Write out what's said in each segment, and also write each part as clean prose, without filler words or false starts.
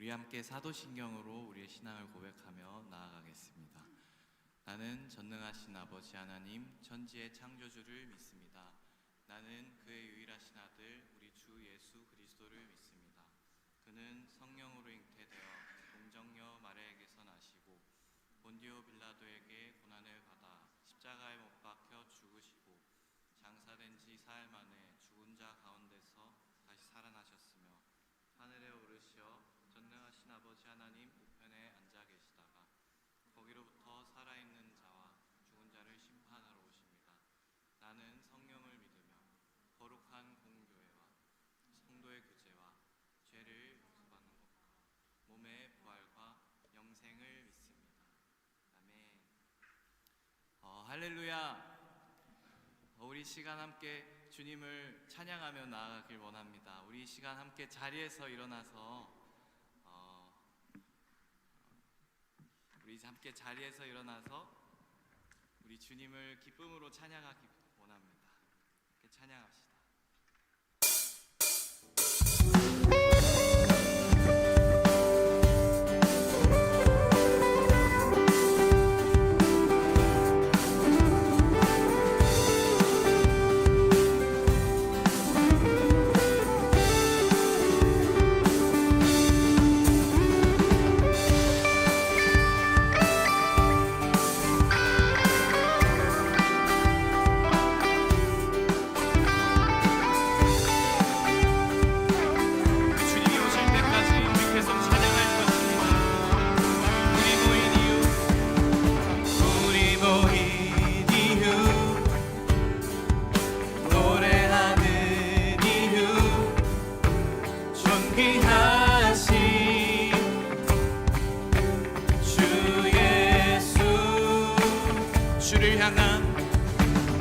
우리 함께 사도신경으로 우리의 신앙을 고백하며 나아가겠습니다. 나는 전능하신 아버지 하나님 천지의 창조주를 믿습니다. 나는 그의 유일하신 아들 우리 주 예수 그리스도를 믿습니다. 그는 성령으로 잉태되어 동정녀 마리아에게서 나시고 본디오 빌라도에게 고난을 받아 십자가에 못 박혀 죽으시고 장사된 지 사흘 만에 죽은 자 가운데서 다시 살아나셨으며 하늘에 오르시어 전능하신 아버지 하나님 우편에 앉아 계시다가 거기로부터 살아있는 자와 죽은 자를 심판하러 오십니다. 나는 성령을 믿으며 거룩한 공교회와 성도의 교제와 죄를 용서받는 것과 몸의 부활과 영생을 믿습니다. 아멘. 할렐루야. 우리 시간 함께 주님을 찬양하며 나아가길 원합니다. 우리 시간 함께 자리에서 일어나서 우리 주님을 기쁨으로 찬양하기 원합니다. 함께 찬양합시다.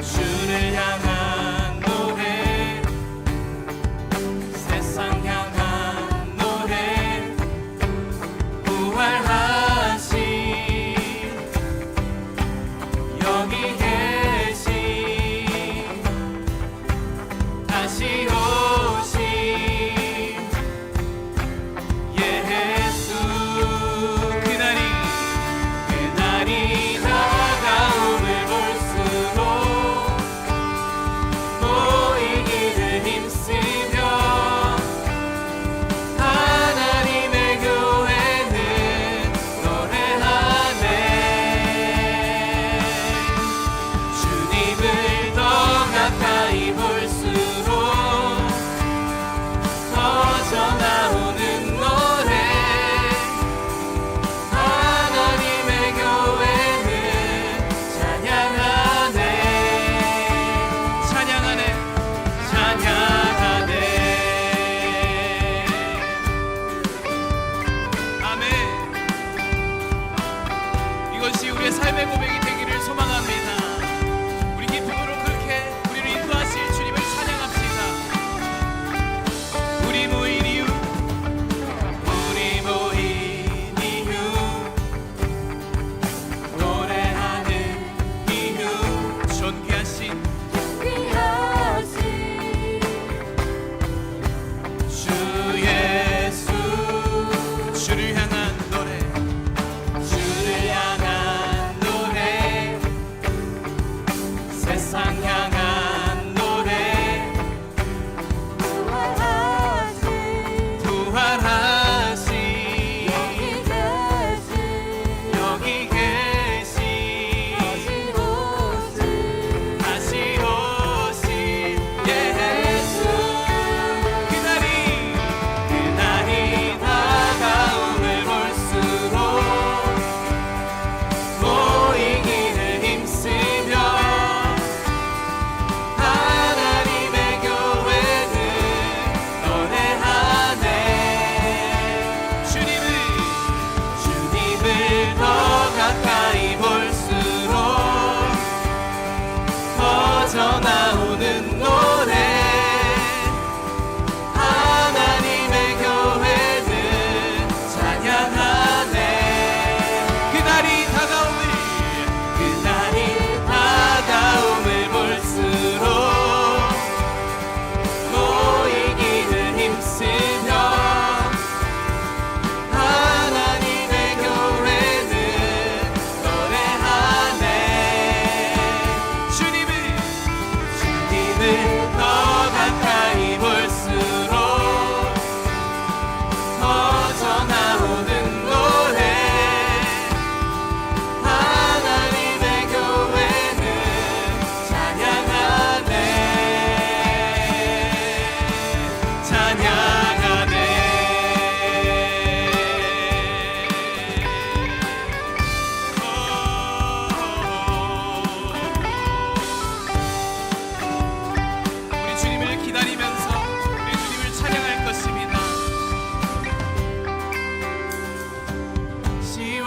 주를 향한 노래, 세상 향한 노래, 부활하신 여기 계신 다시 오신 예수, 그날이 다가옴을 볼수록 모이기를 힘쓰며 하나님의 교회는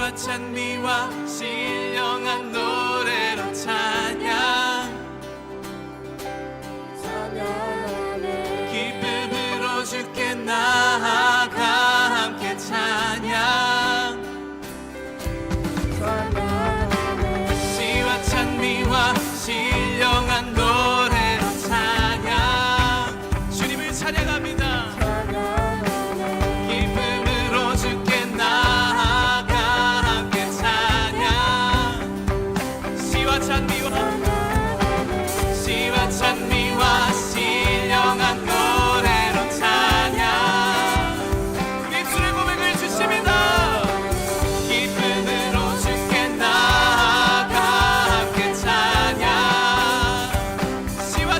시와 찬미와 신령한 노래로 찬양 기쁨으로 주께 나아가 함께 찬양 시와 찬미와 신령한 노래로 찬양 주님을 찬양합니다. 기쁨으로 주께 나아가 함께 찬양 시와 찬미와 신령한 노래로 찬양 입술의 고백을 주십니다. 기쁨으로 주께 나아가 함께 찬양 시와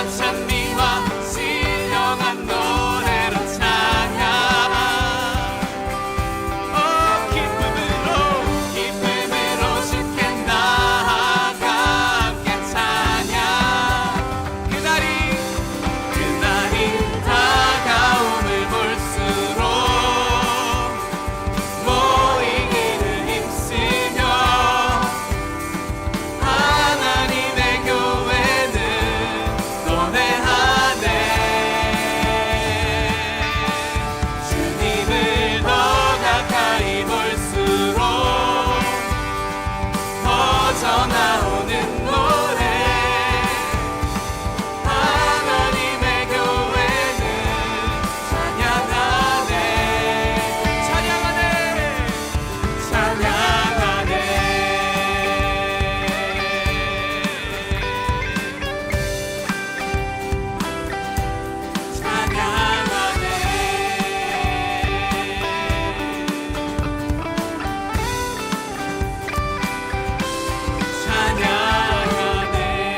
찬미와 신령한 노래로 찬양 기쁨으로 주께 나아가 함께 찬양 그날이 다가옴을 볼수록 모이기를 힘쓰며 하나님의 교회는 노래하네 주님을 더 가까이 볼수록 퍼져나오는 노래 하나님의 교회는 찬양하네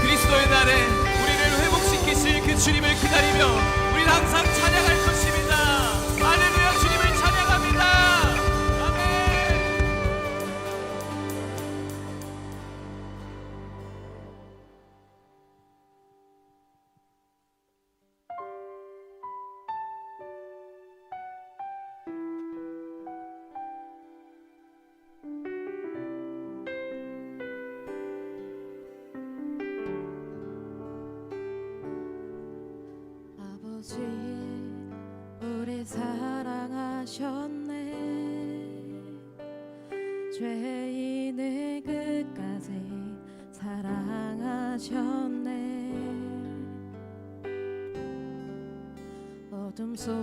그리스도의 날에 우리를 회복시키실 그 주님을 기다리며 우리는 항상 찬양할 것입니다. 할렐루야 주님을 찬양합니다. 아멘. 아버지 우리 사랑하셨네 죄인을 끝까지 사랑하셨네 어둠 속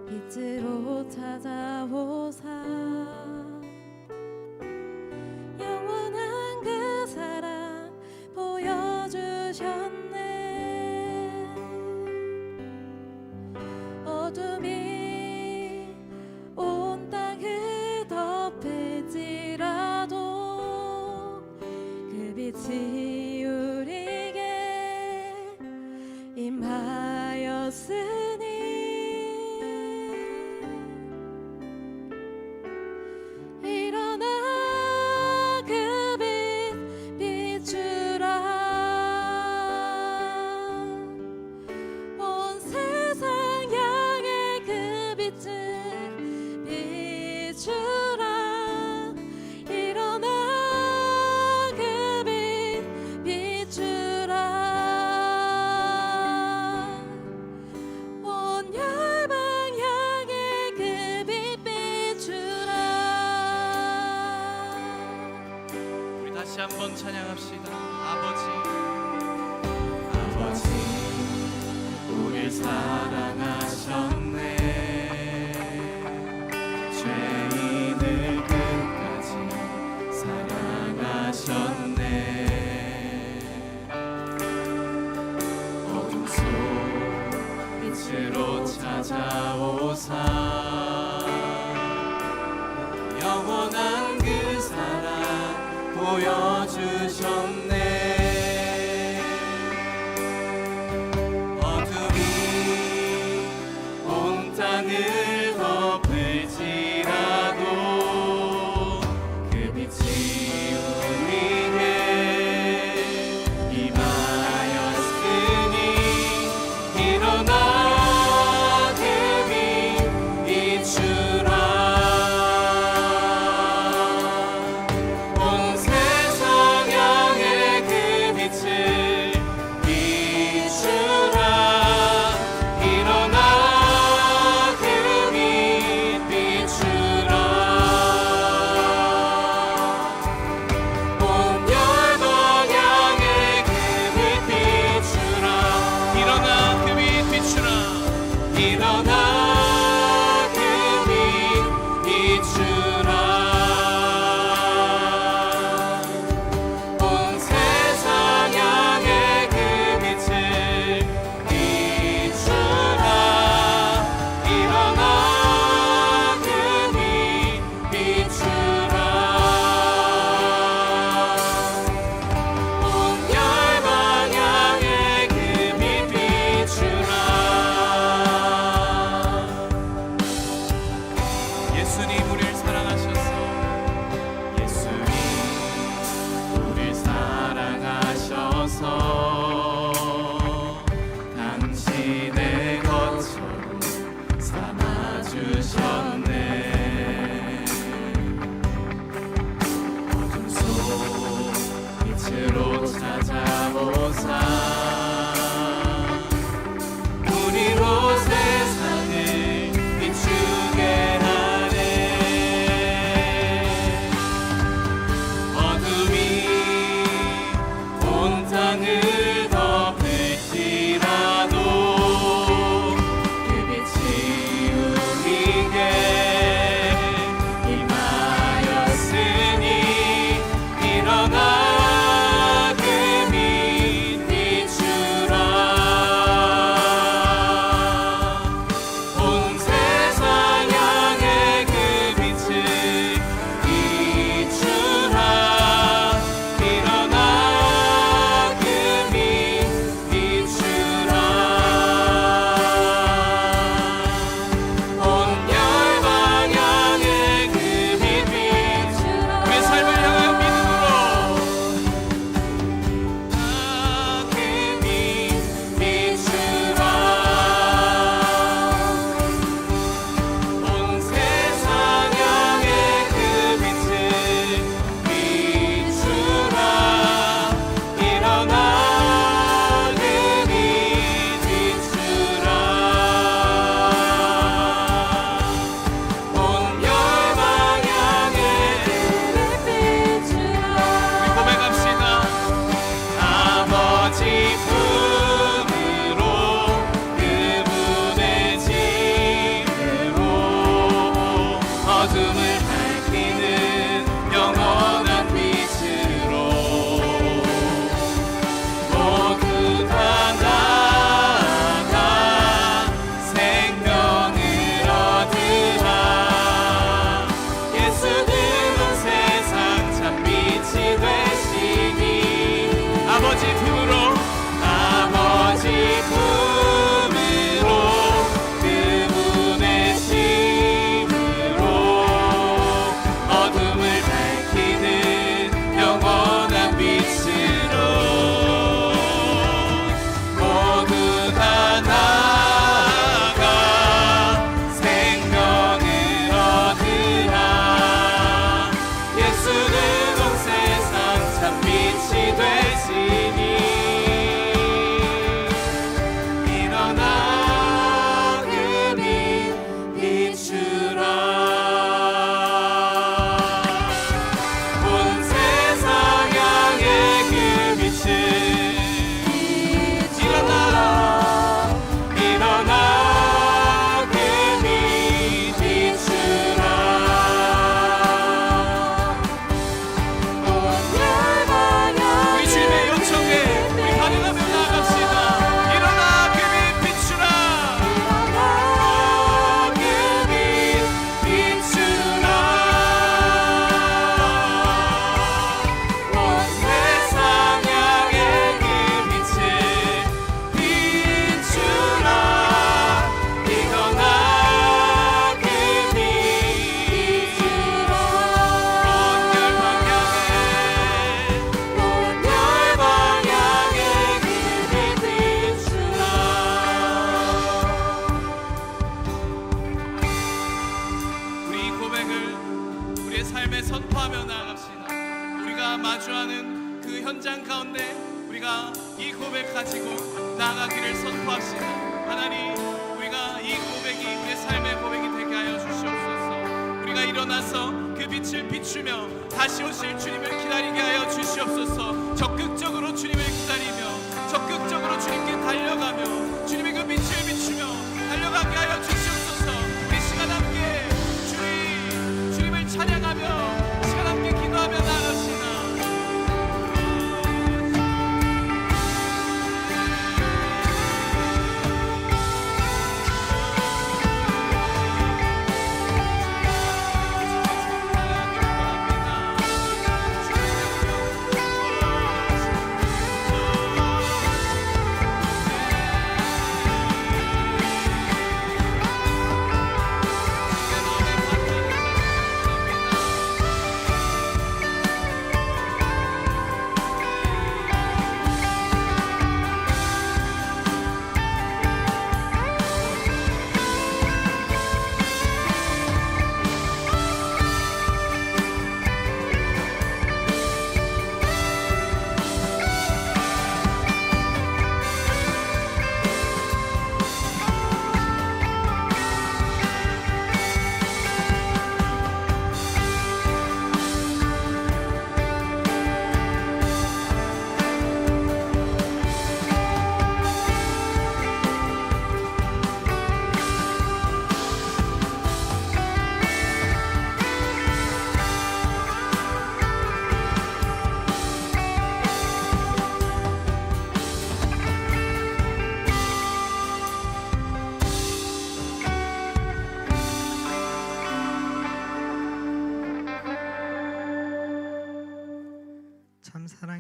빛으로 찾아오사 영원한 그 사랑 보여주셨네 어둠이 온 땅을 덮을지라도 그 빛이 우리에게 임하였으니 일어나 그 빛 비추라 온 세상 향해 그 빛을 비추라 일어나 그 빛 비추라 온 열방 향해 그 빛 비추라 우리 다시 한번 찬양합시다. 아버지 우릴 사랑하셨네 죄인을 끝까지 사랑하셨네 어둠 속 빛으로 찾아오사 영원한 그 사랑 보여주셨네 어둠이 온 땅을 덮을지라도 그 빛이 우리에게 임하였으니 일어나 그 일어나 그 빛 비추라. 온 세상 향해 그 빛을 비추라. 일어나 그 빛 비추라. 온 열방 향해 그 빛 비추라. 예수님 우리를 사랑하셨어. 예수님 우리를 사랑하셔서 당신의 것처럼 삼아주셨네. 어둠 속 빛으로 찾아오사 우리로 세상을 비추게 하네. 어둠이 온 땅을 덮을지라도 그 빛이 우리에게 임하였으니 일어나 그 빛 비추라. 온 세상 향해 그 빛을 비추라. 일어나 그 빛 비추라. 온 열방 향해 그 빛 비추라. 우리의 삶을 향한 믿음으로 그 빛 비추라. 온 세상 향해 그 빛을 비추라. 일어나 그 빛 비추라. 온 열방 향해 우리 고백합시다. 아버지 품으로 그분의 집으로 어둠을 밝히는 영원한 빛으로 모두 다 나아가 생명을 얻으라. 예수는 온 세상 참 빛이 되시니 아버지 품으로 그분의 집으로 어둠을 밝히는 영원한 빛으로 모두 다 나아가 생명을 얻으라. 예수는 온 세상 참 빛이 되시니 일어나 그 빛 비추라. 온 세상 향해 그 빛을 일어나 그 빛 비추라. 우리 주님의 요청에 우리 반응하며 나아갑시다. 일어나 그 빛 비추라. 그 빛 비추라. 온 세상 향해 그 빛을 비추라. 일어나 그 빛 비추라. 온 열방 향해 그 빛 비추라. 우리 이 고백을 우리의 삶에 선포하며 나아갑시다. 우리가 마주하는 그 현장 가운데 우리가 이 고백 가지고 나아가기를 선포합시다. 하나님, 우리가 이 고백이 우리의 삶의 고백이 되게 하여 주시옵소서. 우리가 일어나서 그 빛을 비추며 다시 오실 주님을 기다리게 하여 주시옵소서. 적극적으로 주님을 기다리며 적극적으로 주님께 달려가며 주님의 그 빛을 비추며 달려가게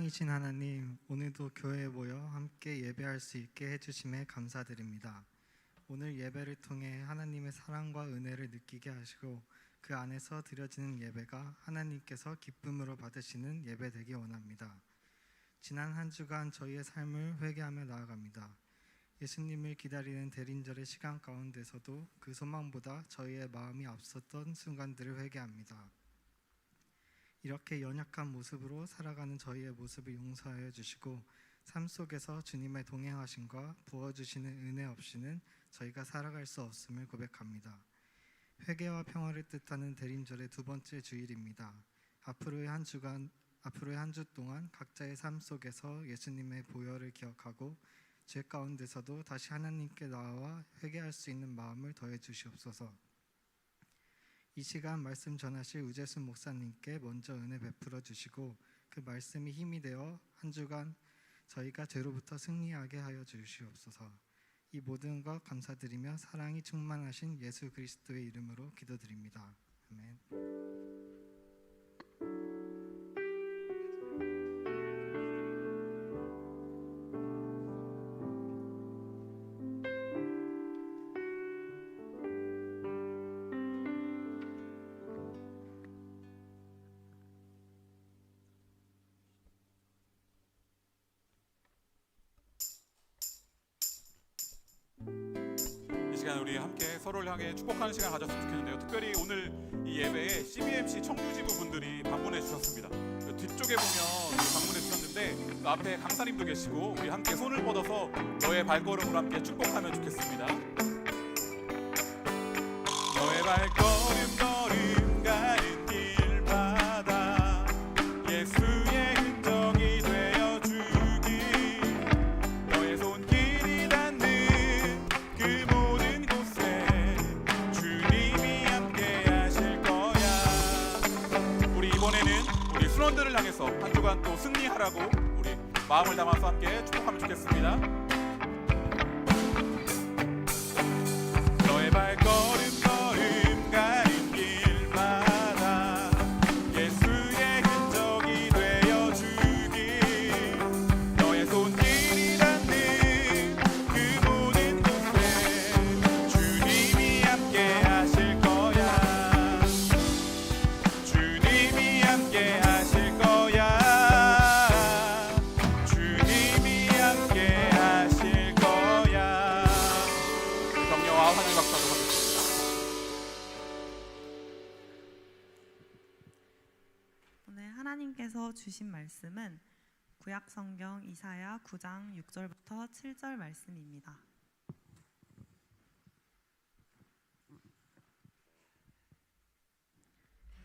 사랑이신 하나님, 오늘도 교회에 모여 함께 예배할 수 있게 해주심에 감사드립니다. 오늘 예배를 통해 하나님의 사랑과 은혜를 느끼게 하시고 그 안에서 드려지는 예배가 하나님께서 기쁨으로 받으시는 예배 되기 원합니다. 지난 한 주간 저희의 삶을 회개하며 나아갑니다. 예수님을 기다리는 대림절의 시간 가운데서도 그 소망보다 저희의 마음이 앞섰던 순간들을 회개합니다. 이렇게 연약한 모습으로 살아가는 저희의 모습을 용서하여 주시고 삶 속에서 주님의 동행하심과 부어주시는 은혜 없이는 저희가 살아갈 수 없음을 고백합니다. 회개와 평화를 뜻하는 대림절의 두 번째 주일입니다. 앞으로의 한 주 동안 각자의 삶 속에서 예수님의 보혈을 기억하고 죄 가운데서도 다시 하나님께 나와 회개할 수 있는 마음을 더해 주시옵소서. 이 시간 말씀 전하실 우재순 목사님께 먼저 은혜 베풀어 주시고 그 말씀이 힘이 되어 한 주간 저희가 죄로부터 승리하게 하여 주시옵소서. 이 모든 것 감사드리며 사랑이 충만하신 예수 그리스도의 이름으로 기도드립니다. 아멘. 이 시간 우리 함께 서로를 향해 축복하는 시간 가졌으면 좋겠는데요. 특별히 오늘 이 예배에 CBMC 청주지부 분들이 방문해 주셨습니다. 뒤쪽에 보면 방문해 주셨는데 그 앞에 강사님도 계시고 우리 함께 손을 뻗어서 너의 발걸음으로 함께 축복하면 좋겠습니다. 너의 발걸음 가는 길마다 예수의 흔적이 되어 주기 너의 손길이 닿는 그 모든 곳에 주님이 함께 하실 거야. 우리 이번에는 우리 순원들을 향해서 한 주간 또 승리하라고 우리 마음을 담아서 함께 축복하면 좋겠습니다. 너의 발걸음 가는 길마다 예수의 흔적이 되어 주기 너의 손길이 닿는 그 모든 곳에 주님이 함께 하실 거야. 주님이 함께 하실 거야. 주님이 함께 하실 거야. 격려와 환영 박수로 하겠습니다. 오늘 하나님께서 주신 말씀은 구약성경 이사야 9장 6절부터 7절 말씀입니다.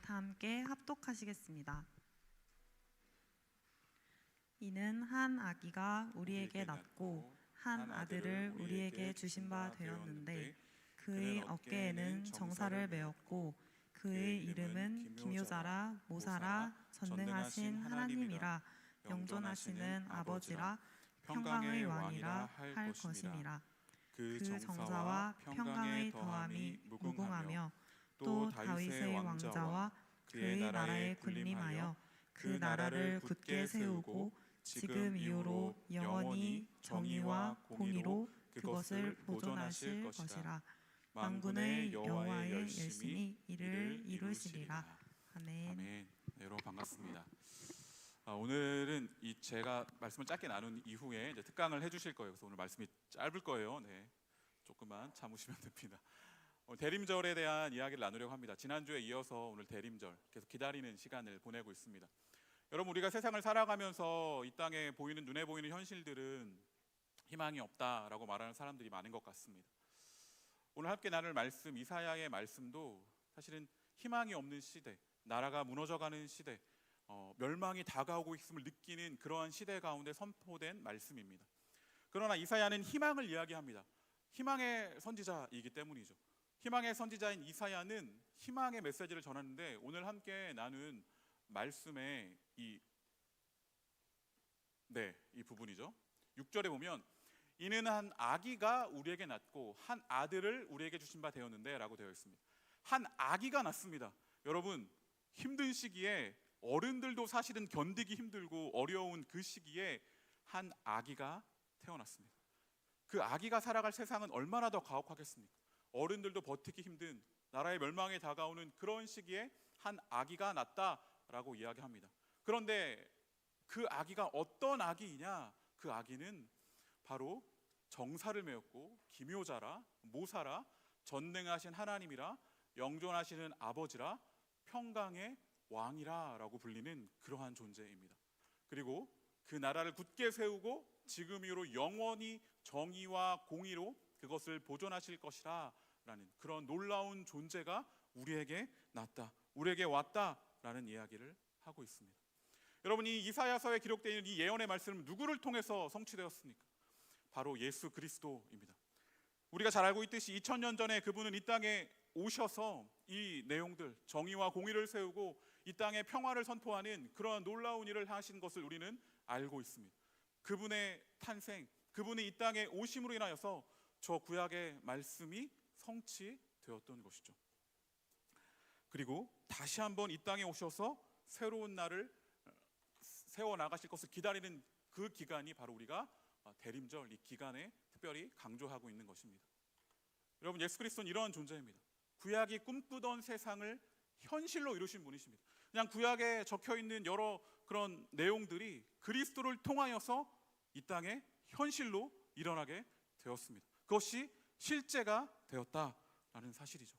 다 함께 합독하시겠습니다. 이는 한 아기가 우리에게 낳고 한 아들을 우리에게 주신 바 되었는데 그의 어깨에는 정사를 메었고 그의 이름은 기묘자라 모사라 전능하신 하나님이라 영존하시는 아버지라 평강의 왕이라 할 것임이라. 그 정사와 평강의 더함이 무궁하며 또 다윗의 왕자와 그의 나라에 군림하여 그 나라를 굳게 세우고 지금 이후로 영원히 정의와 공의로 그것을 보존하실 것이라. 만군의 여호와의 열심히 이를 이루시리라. 아멘. 아멘. 네, 여러분 반갑습니다. 오늘은 이 제가 말씀을 짧게 나눈 이후에 이제 특강을 해주실 거예요. 그래서 오늘 말씀이 짧을 거예요. 네, 조금만 참으시면 됩니다. 대림절에 대한 이야기를 나누려고 합니다. 지난주에 이어서 오늘 대림절 계속 기다리는 시간을 보내고 있습니다. 여러분 우리가 세상을 살아가면서 이 땅에 보이는 눈에 보이는 현실들은 희망이 없다라고 말하는 사람들이 많은 것 같습니다. 오늘 함께 나눌 말씀 이사야의 말씀도 사실은 희망이 없는 시대, 나라가 무너져가는 시대, 멸망이 다가오고 있음을 느끼는 그러한 시대 가운데 선포된 말씀입니다. 그러나 이사야는 희망을 이야기합니다. 희망의 선지자이기 때문이죠. 희망의 선지자인 이사야는 희망의 메시지를 전하는데 오늘 함께 나눈 말씀의 이 부분이죠. 6절에 보면 이는 한 아기가 우리에게 낳고 한 아들을 우리에게 주신 바 되었는데 라고 되어 있습니다. 한 아기가 낳습니다. 여러분 힘든 시기에 어른들도 사실은 견디기 힘들고 어려운 그 시기에 한 아기가 태어났습니다. 그 아기가 살아갈 세상은 얼마나 더 가혹하겠습니까? 어른들도 버티기 힘든 나라의 멸망에 다가오는 그런 시기에 한 아기가 났다라고 이야기합니다. 그런데 그 아기가 어떤 아기이냐? 그 아기는 바로 정사를 메웠고 기묘자라, 모사라, 전능하신 하나님이라, 영존하시는 아버지라, 평강의 왕이라라고 불리는 그러한 존재입니다. 그리고 그 나라를 굳게 세우고 지금 이후로 영원히 정의와 공의로 그것을 보존하실 것이라 라는 그런 놀라운 존재가 우리에게 났다, 우리에게 왔다라는 이야기를 하고 있습니다. 여러분, 이 이사야서에 기록되어 있는 이 예언의 말씀은 누구를 통해서 성취되었습니까? 바로 예수 그리스도입니다. 우리가 잘 알고 있듯이 2000년 전에 그분은 이 땅에 오셔서 이 내용들, 정의와 공의를 세우고 이 땅에 평화를 선포하는 그러한 놀라운 일을 하신 것을 우리는 알고 있습니다. 그분의 탄생, 그분이 이 땅에 오심으로 인하여서 저 구약의 말씀이 성취되었던 것이죠. 그리고 다시 한번 이 땅에 오셔서 새로운 날을 세워 나가실 것을 기다리는 그 기간이 바로 우리가 대림절, 이 기간에 특별히 강조하고 있는 것입니다. 여러분, 예수 그리스도는 이러한 존재입니다. 구약이 꿈꾸던 세상을 현실로 이루신 분이십니다. 그냥 구약에 적혀 있는 여러 그런 내용들이 그리스도를 통하여서 이 땅에 현실로 일어나게 되었습니다. 그것이 실제가 되었다라는 사실이죠.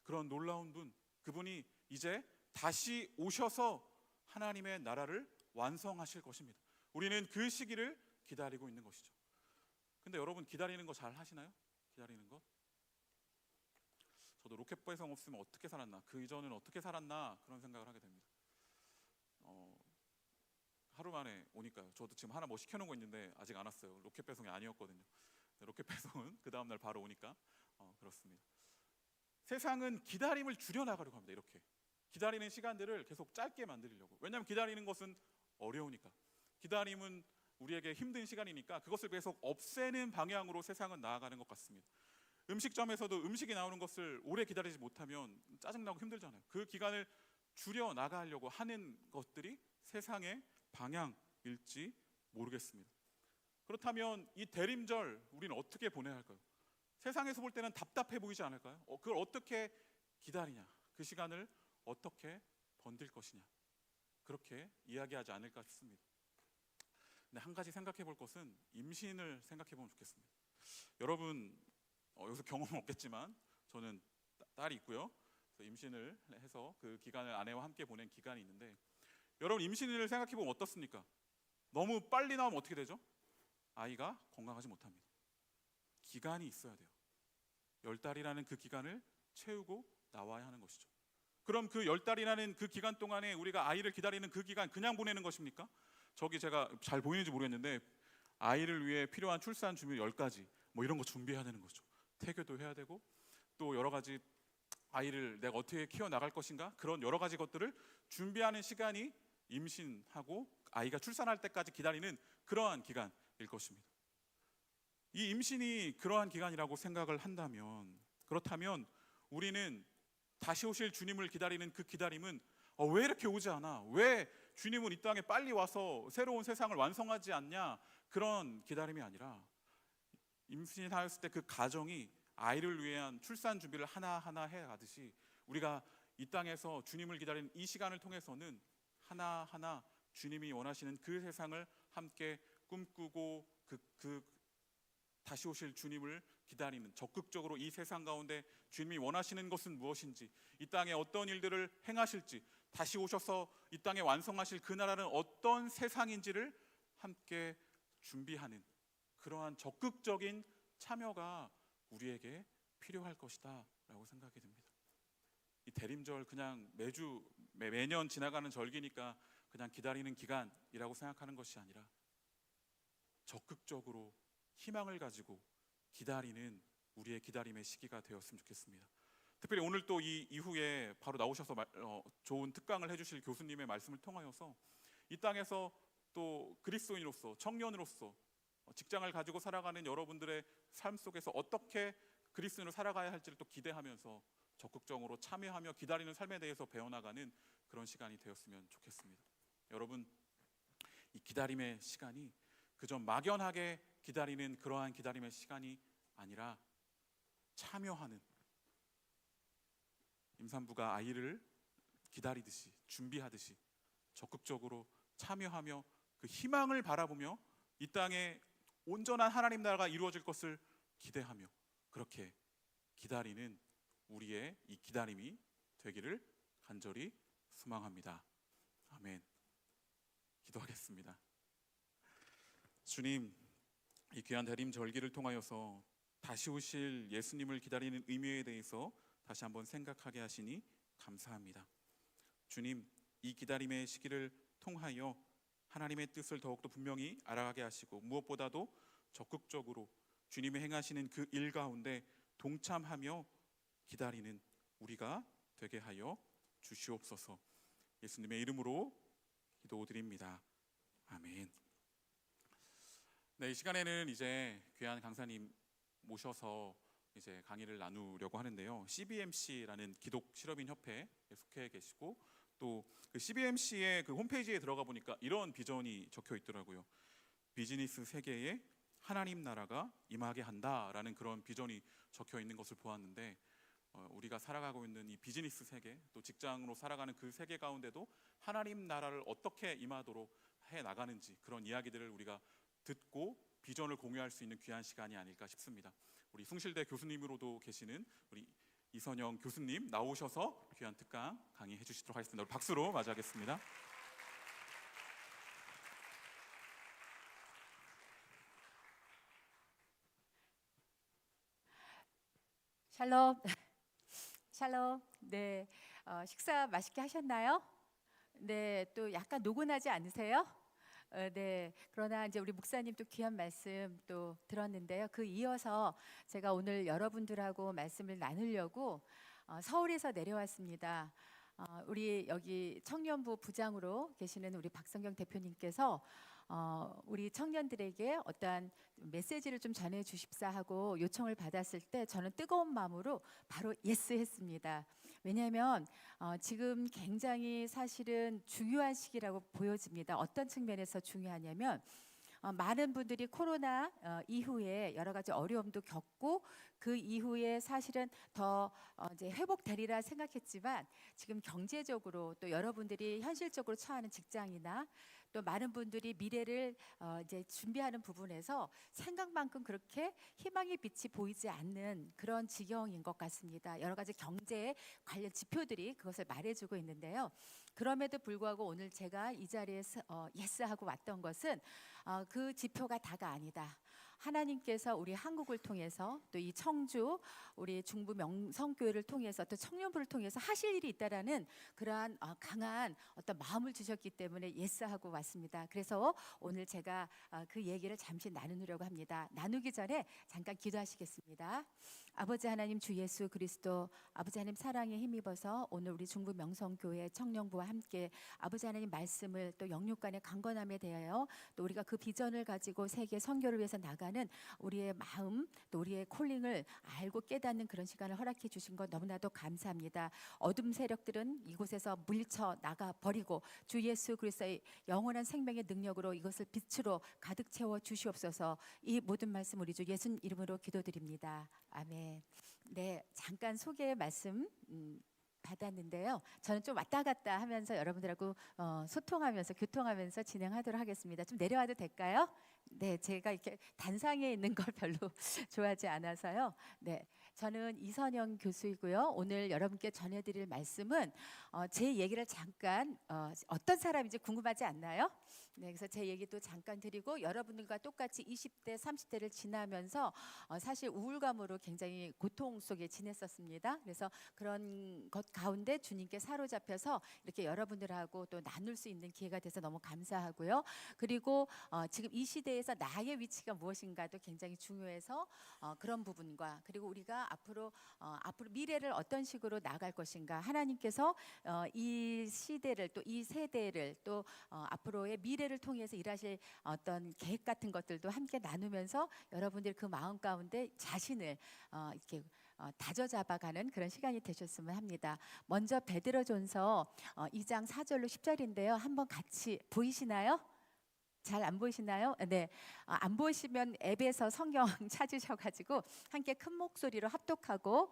그런 놀라운 분, 그분이 이제 다시 오셔서 하나님의 나라를 완성하실 것입니다. 우리는 그 시기를 기다리고 있는 것이죠. 근데 여러분, 기다리는 거 잘 하시나요? 기다리는 거? 저도 로켓 배송 없으면 어떻게 살았나, 그 이전은 어떻게 살았나 그런 생각을 하게 됩니다. 하루 만에 오니까요. 저도 지금 하나 뭐 시켜놓은 거 있는데 아직 안 왔어요. 로켓 배송이 아니었거든요. 로켓 배송은 그 다음날 바로 오니까 그렇습니다. 세상은 기다림을 줄여나가려고 합니다. 이렇게 기다리는 시간들을 계속 짧게 만들려고. 왜냐하면 기다리는 것은 어려우니까. 기다림은 우리에게 힘든 시간이니까 그것을 계속 없애는 방향으로 세상은 나아가는 것 같습니다. 음식점에서도 음식이 나오는 것을 오래 기다리지 못하면 짜증나고 힘들잖아요. 그 기간을 줄여 나가려고 하는 것들이 세상의 방향일지 모르겠습니다. 그렇다면 이 대림절 우리는 어떻게 보내야 할까요? 세상에서 볼 때는 답답해 보이지 않을까요? 그걸 어떻게 기다리냐, 그 시간을 어떻게 번들 것이냐, 그렇게 이야기하지 않을까 싶습니다. 근데 한 가지 생각해 볼 것은 임신을 생각해 보면 좋겠습니다. 여러분, 여기서 경험은 없겠지만 저는 딸이 있고요. 그래서 임신을 해서 그 기간을 아내와 함께 보낸 기간이 있는데, 여러분, 임신을 생각해 보면 어떻습니까? 너무 빨리 나오면 어떻게 되죠? 아이가 건강하지 못합니다. 기간이 있어야 돼요. 10달이라는 그 기간을 채우고 나와야 하는 것이죠. 그럼 그 10달이라는 그 기간 동안에 우리가 아이를 기다리는 그 기간 그냥 보내는 것입니까? 저기 제가 잘 보이는지 모르겠는데 아이를 위해 필요한 출산 준비 10가지 뭐 이런 거 준비해야 되는 거죠. 태교도 해야 되고 또 여러 가지 아이를 내가 어떻게 키워나갈 것인가, 그런 여러 가지 것들을 준비하는 시간이 임신하고 아이가 출산할 때까지 기다리는 그러한 기간일 것입니다. 이 임신이 그러한 기간이라고 생각을 한다면, 그렇다면 우리는 다시 오실 주님을 기다리는 그 기다림은 왜 이렇게 오지 않아? 왜 주님은 이 땅에 빨리 와서 새로운 세상을 완성하지 않냐? 그런 기다림이 아니라 임신하였을 때 그 가정이 아이를 위한 출산 준비를 하나하나 해가듯이 우리가 이 땅에서 주님을 기다리는 이 시간을 통해서는 하나하나 주님이 원하시는 그 세상을 함께 꿈꾸고 그 다시 오실 주님을 기다리는, 적극적으로 이 세상 가운데 주님이 원하시는 것은 무엇인지, 이 땅에 어떤 일들을 행하실지, 다시 오셔서 이 땅에 완성하실 그 나라는 어떤 세상인지를 함께 준비하는 그러한 적극적인 참여가 우리에게 필요할 것이다 라고 생각이 듭니다. 이 대림절 그냥 매년 지나가는 절기니까 그냥 기다리는 기간이라고 생각하는 것이 아니라 적극적으로 희망을 가지고 기다리는 우리의 기다림의 시기가 되었으면 좋겠습니다. 특별히 오늘 또 이 이후에 바로 나오셔서 좋은 특강을 해주실 교수님의 말씀을 통하여서 이 땅에서 또 그리스도인으로서, 청년으로서 직장을 가지고 살아가는 여러분들의 삶 속에서 어떻게 그리스도인으로 살아가야 할지를 또 기대하면서 적극적으로 참여하며 기다리는 삶에 대해서 배워나가는 그런 시간이 되었으면 좋겠습니다. 여러분, 이 기다림의 시간이 그저 막연하게 기다리는 그러한 기다림의 시간이 아니라 참여하는, 임산부가 아이를 기다리듯이 준비하듯이 적극적으로 참여하며 그 희망을 바라보며 이 땅에 온전한 하나님 나라가 이루어질 것을 기대하며 그렇게 기다리는 우리의 이 기다림이 되기를 간절히 소망합니다. 아멘. 기도하겠습니다. 주님, 이 귀한 대림 절기를 통하여서 다시 오실 예수님을 기다리는 의미에 대해서 다시 한번 생각하게 하시니 감사합니다. 주님, 이 기다림의 시기를 통하여 하나님의 뜻을 더욱더 분명히 알아가게 하시고 무엇보다도 적극적으로 주님이 행하시는 그 일 가운데 동참하며 기다리는 우리가 되게 하여 주시옵소서. 예수님의 이름으로 기도드립니다. 아멘. 네, 이 시간에는 이제 귀한 강사님 모셔서 이제 강의를 나누려고 하는데요. CBMC라는 기독 실업인 협회에 속해 계시고 또 그 CBMC의 그 홈페이지에 들어가 보니까 이런 비전이 적혀 있더라고요. 비즈니스 세계에 하나님 나라가 임하게 한다라는 그런 비전이 적혀 있는 것을 보았는데 우리가 살아가고 있는 이 비즈니스 세계 또 직장으로 살아가는 그 세계 가운데도 하나님 나라를 어떻게 임하도록 해 나가는지 그런 이야기들을 우리가 듣고 비전을 공유할 수 있는 귀한 시간이 아닐까 싶습니다. 우리 숭실대 교수님으로도 계시는 우리 이선영 교수님 나오셔서 귀한 특강 강의해 주시도록 하겠습니다. 우리 박수로 맞이하겠습니다. 샬롬, 샬롬. 네, 식사 맛있게 하셨나요? 네, 또 약간 노곤하지 않으세요? 네, 그러나 이제 우리 목사님 또 귀한 말씀 또 들었는데요. 그 이어서 제가 오늘 여러분들하고 말씀을 나누려고 서울에서 내려왔습니다. 우리 여기 청년부 부장으로 계시는 우리 박성경 대표님께서 우리 청년들에게 어떠한 메시지를 좀 전해 주십사 하고 요청을 받았을 때 저는 뜨거운 마음으로 바로 예스 했습니다. 왜냐하면 지금 굉장히 사실은 중요한 시기라고 보여집니다. 어떤 측면에서 중요하냐면 많은 분들이 코로나 이후에 여러 가지 어려움도 겪고 그 이후에 사실은 더 이제 회복되리라 생각했지만 지금 경제적으로 또 여러분들이 현실적으로 처하는 직장이나 또 많은 분들이 미래를 이제 준비하는 부분에서 생각만큼 그렇게 희망의 빛이 보이지 않는 그런 지경인 것 같습니다. 여러 가지 경제 관련 지표들이 그것을 말해주고 있는데요. 그럼에도 불구하고 오늘 제가 이 자리에 예스하고 왔던 것은 그 지표가 다가 아니다. 하나님께서 우리 한국을 통해서 또 이 청주 우리 중부 명성교회를 통해서 또 청년부를 통해서 하실 일이 있다라는 그러한 강한 어떤 마음을 주셨기 때문에 예스하고 왔습니다. 그래서 오늘 제가 그 얘기를 잠시 나누려고 합니다. 나누기 전에 잠깐 기도하시겠습니다. 아버지 하나님 주 예수 그리스도 아버지 하나님 사랑에 힘입어서 오늘 우리 중부 명성교회 청년부와 함께 아버지 하나님 말씀을 또 영육간의 강건함에 대하여 또 우리가 그 비전을 가지고 세계 선교를 위해서 나가는 우리의 마음 또 우리의 콜링을 알고 깨닫는 그런 시간을 허락해 주신 것 너무나도 감사합니다. 어둠 세력들은 이곳에서 물쳐 나가 버리고 주 예수 그리스도의 영원한 생명의 능력으로 이것을 빛으로 가득 채워 주시옵소서. 이 모든 말씀 우리 주 예수 이름으로 기도드립니다. 아멘. 네, 잠깐 소개 말씀 받았는데요. 저는 좀 왔다 갔다 하면서 여러분들하고 소통하면서 교통하면서 진행하도록 하겠습니다. 좀 내려와도 될까요? 네, 제가 이렇게 단상에 있는 걸 별로 좋아하지 않아서요. 네, 저는 이선영 교수이고요. 오늘 여러분께 전해드릴 말씀은 제 얘기를 잠깐 어떤 사람인지 궁금하지 않나요? 네, 그래서 제 얘기도 잠깐 드리고 여러분들과 똑같이 20대, 30대를 지나면서 사실 우울감으로 굉장히 고통 속에 지냈었습니다. 그래서 그런 것 가운데 주님께 사로잡혀서 이렇게 여러분들하고 또 나눌 수 있는 기회가 돼서 너무 감사하고요. 그리고 지금 이 시대에서 나의 위치가 무엇인가도 굉장히 중요해서 그런 부분과 그리고 우리가 앞으로 미래를 어떤 식으로 나갈 것인가 하나님께서 이 시대를 또 이 세대를 또 앞으로의 미래를 예배를 통해서 일하실 어떤 계획 같은 것들도 함께 나누면서 여러분들 그 마음 가운데 자신을 이렇게 다져잡아가는 그런 시간이 되셨으면 합니다. 먼저 베드로전서 2장 4절로 10절인데요. 한번 같이 보이시나요? 잘 안 보이시나요? 네, 안 보이시면 앱에서 성경 찾으셔가지고 함께 큰 목소리로 합독하고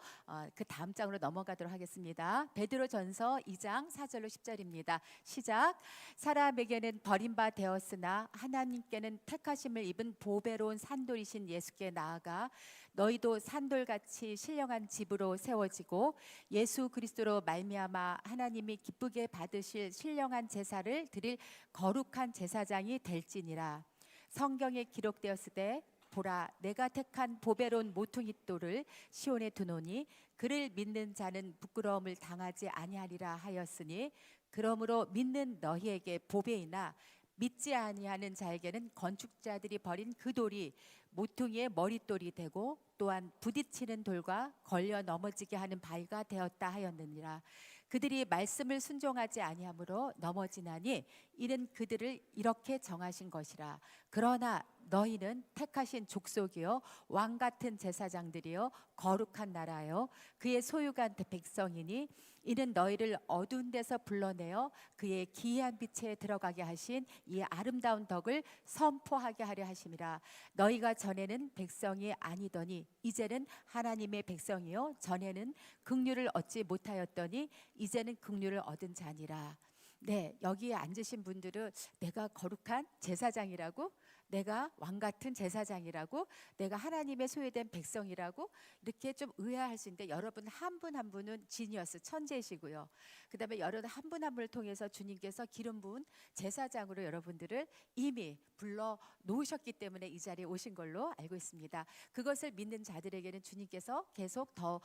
그 다음 장으로 넘어가도록 하겠습니다. 베드로전서 2장 4절로 10절입니다. 시작. 사람에게는 버림바 되었으나 하나님께는 택하심을 입은 보배로운 산돌이신 예수께 나아가 너희도 산돌같이 신령한 집으로 세워지고 예수 그리스도로 말미암아 하나님이 기쁘게 받으실 신령한 제사를 드릴 거룩한 제사장이 될지니라. 성경에 기록되었으되 보라 내가 택한 보배로운 모퉁이 돌을 시온에 두노니 그를 믿는 자는 부끄러움을 당하지 아니하리라 하였으니 그러므로 믿는 너희에게 보배이나 믿지 아니하는 자에게는 건축자들이 버린 그 돌이 모퉁이의 머릿돌이 되고 또한 부딪히는 돌과 걸려 넘어지게 하는 바위가 되었다 하였느니라. 그들이 말씀을 순종하지 아니하므로 넘어지나니 이는 그들을 이렇게 정하신 것이라. 그러나 너희는 택하신 족속이요 왕 같은 제사장들이요 거룩한 나라요 그의 소유간 백성이니 이는 너희를 어두운 데서 불러내어 그의 기이한 빛에 들어가게 하신 이 아름다운 덕을 선포하게 하려 하심이라. 너희가 전에는 백성이 아니더니 이제는 하나님의 백성이요 전에는 긍휼을 얻지 못하였더니 이제는 긍휼을 얻은 자니라. 네, 여기에 앉으신 분들은 내가 거룩한 제사장이라고, 내가 왕 같은 제사장이라고, 내가 하나님의 소유된 백성이라고 이렇게 좀 의아할 수 있는데 여러분 한 분 한 분은 지니어스 천재시고요. 그다음에 여러분 한 분 한 분을 통해서 주님께서 기름 부은 제사장으로 여러분들을 이미 불러 놓으셨기 때문에 이 자리에 오신 걸로 알고 있습니다. 그것을 믿는 자들에게는 주님께서 계속 더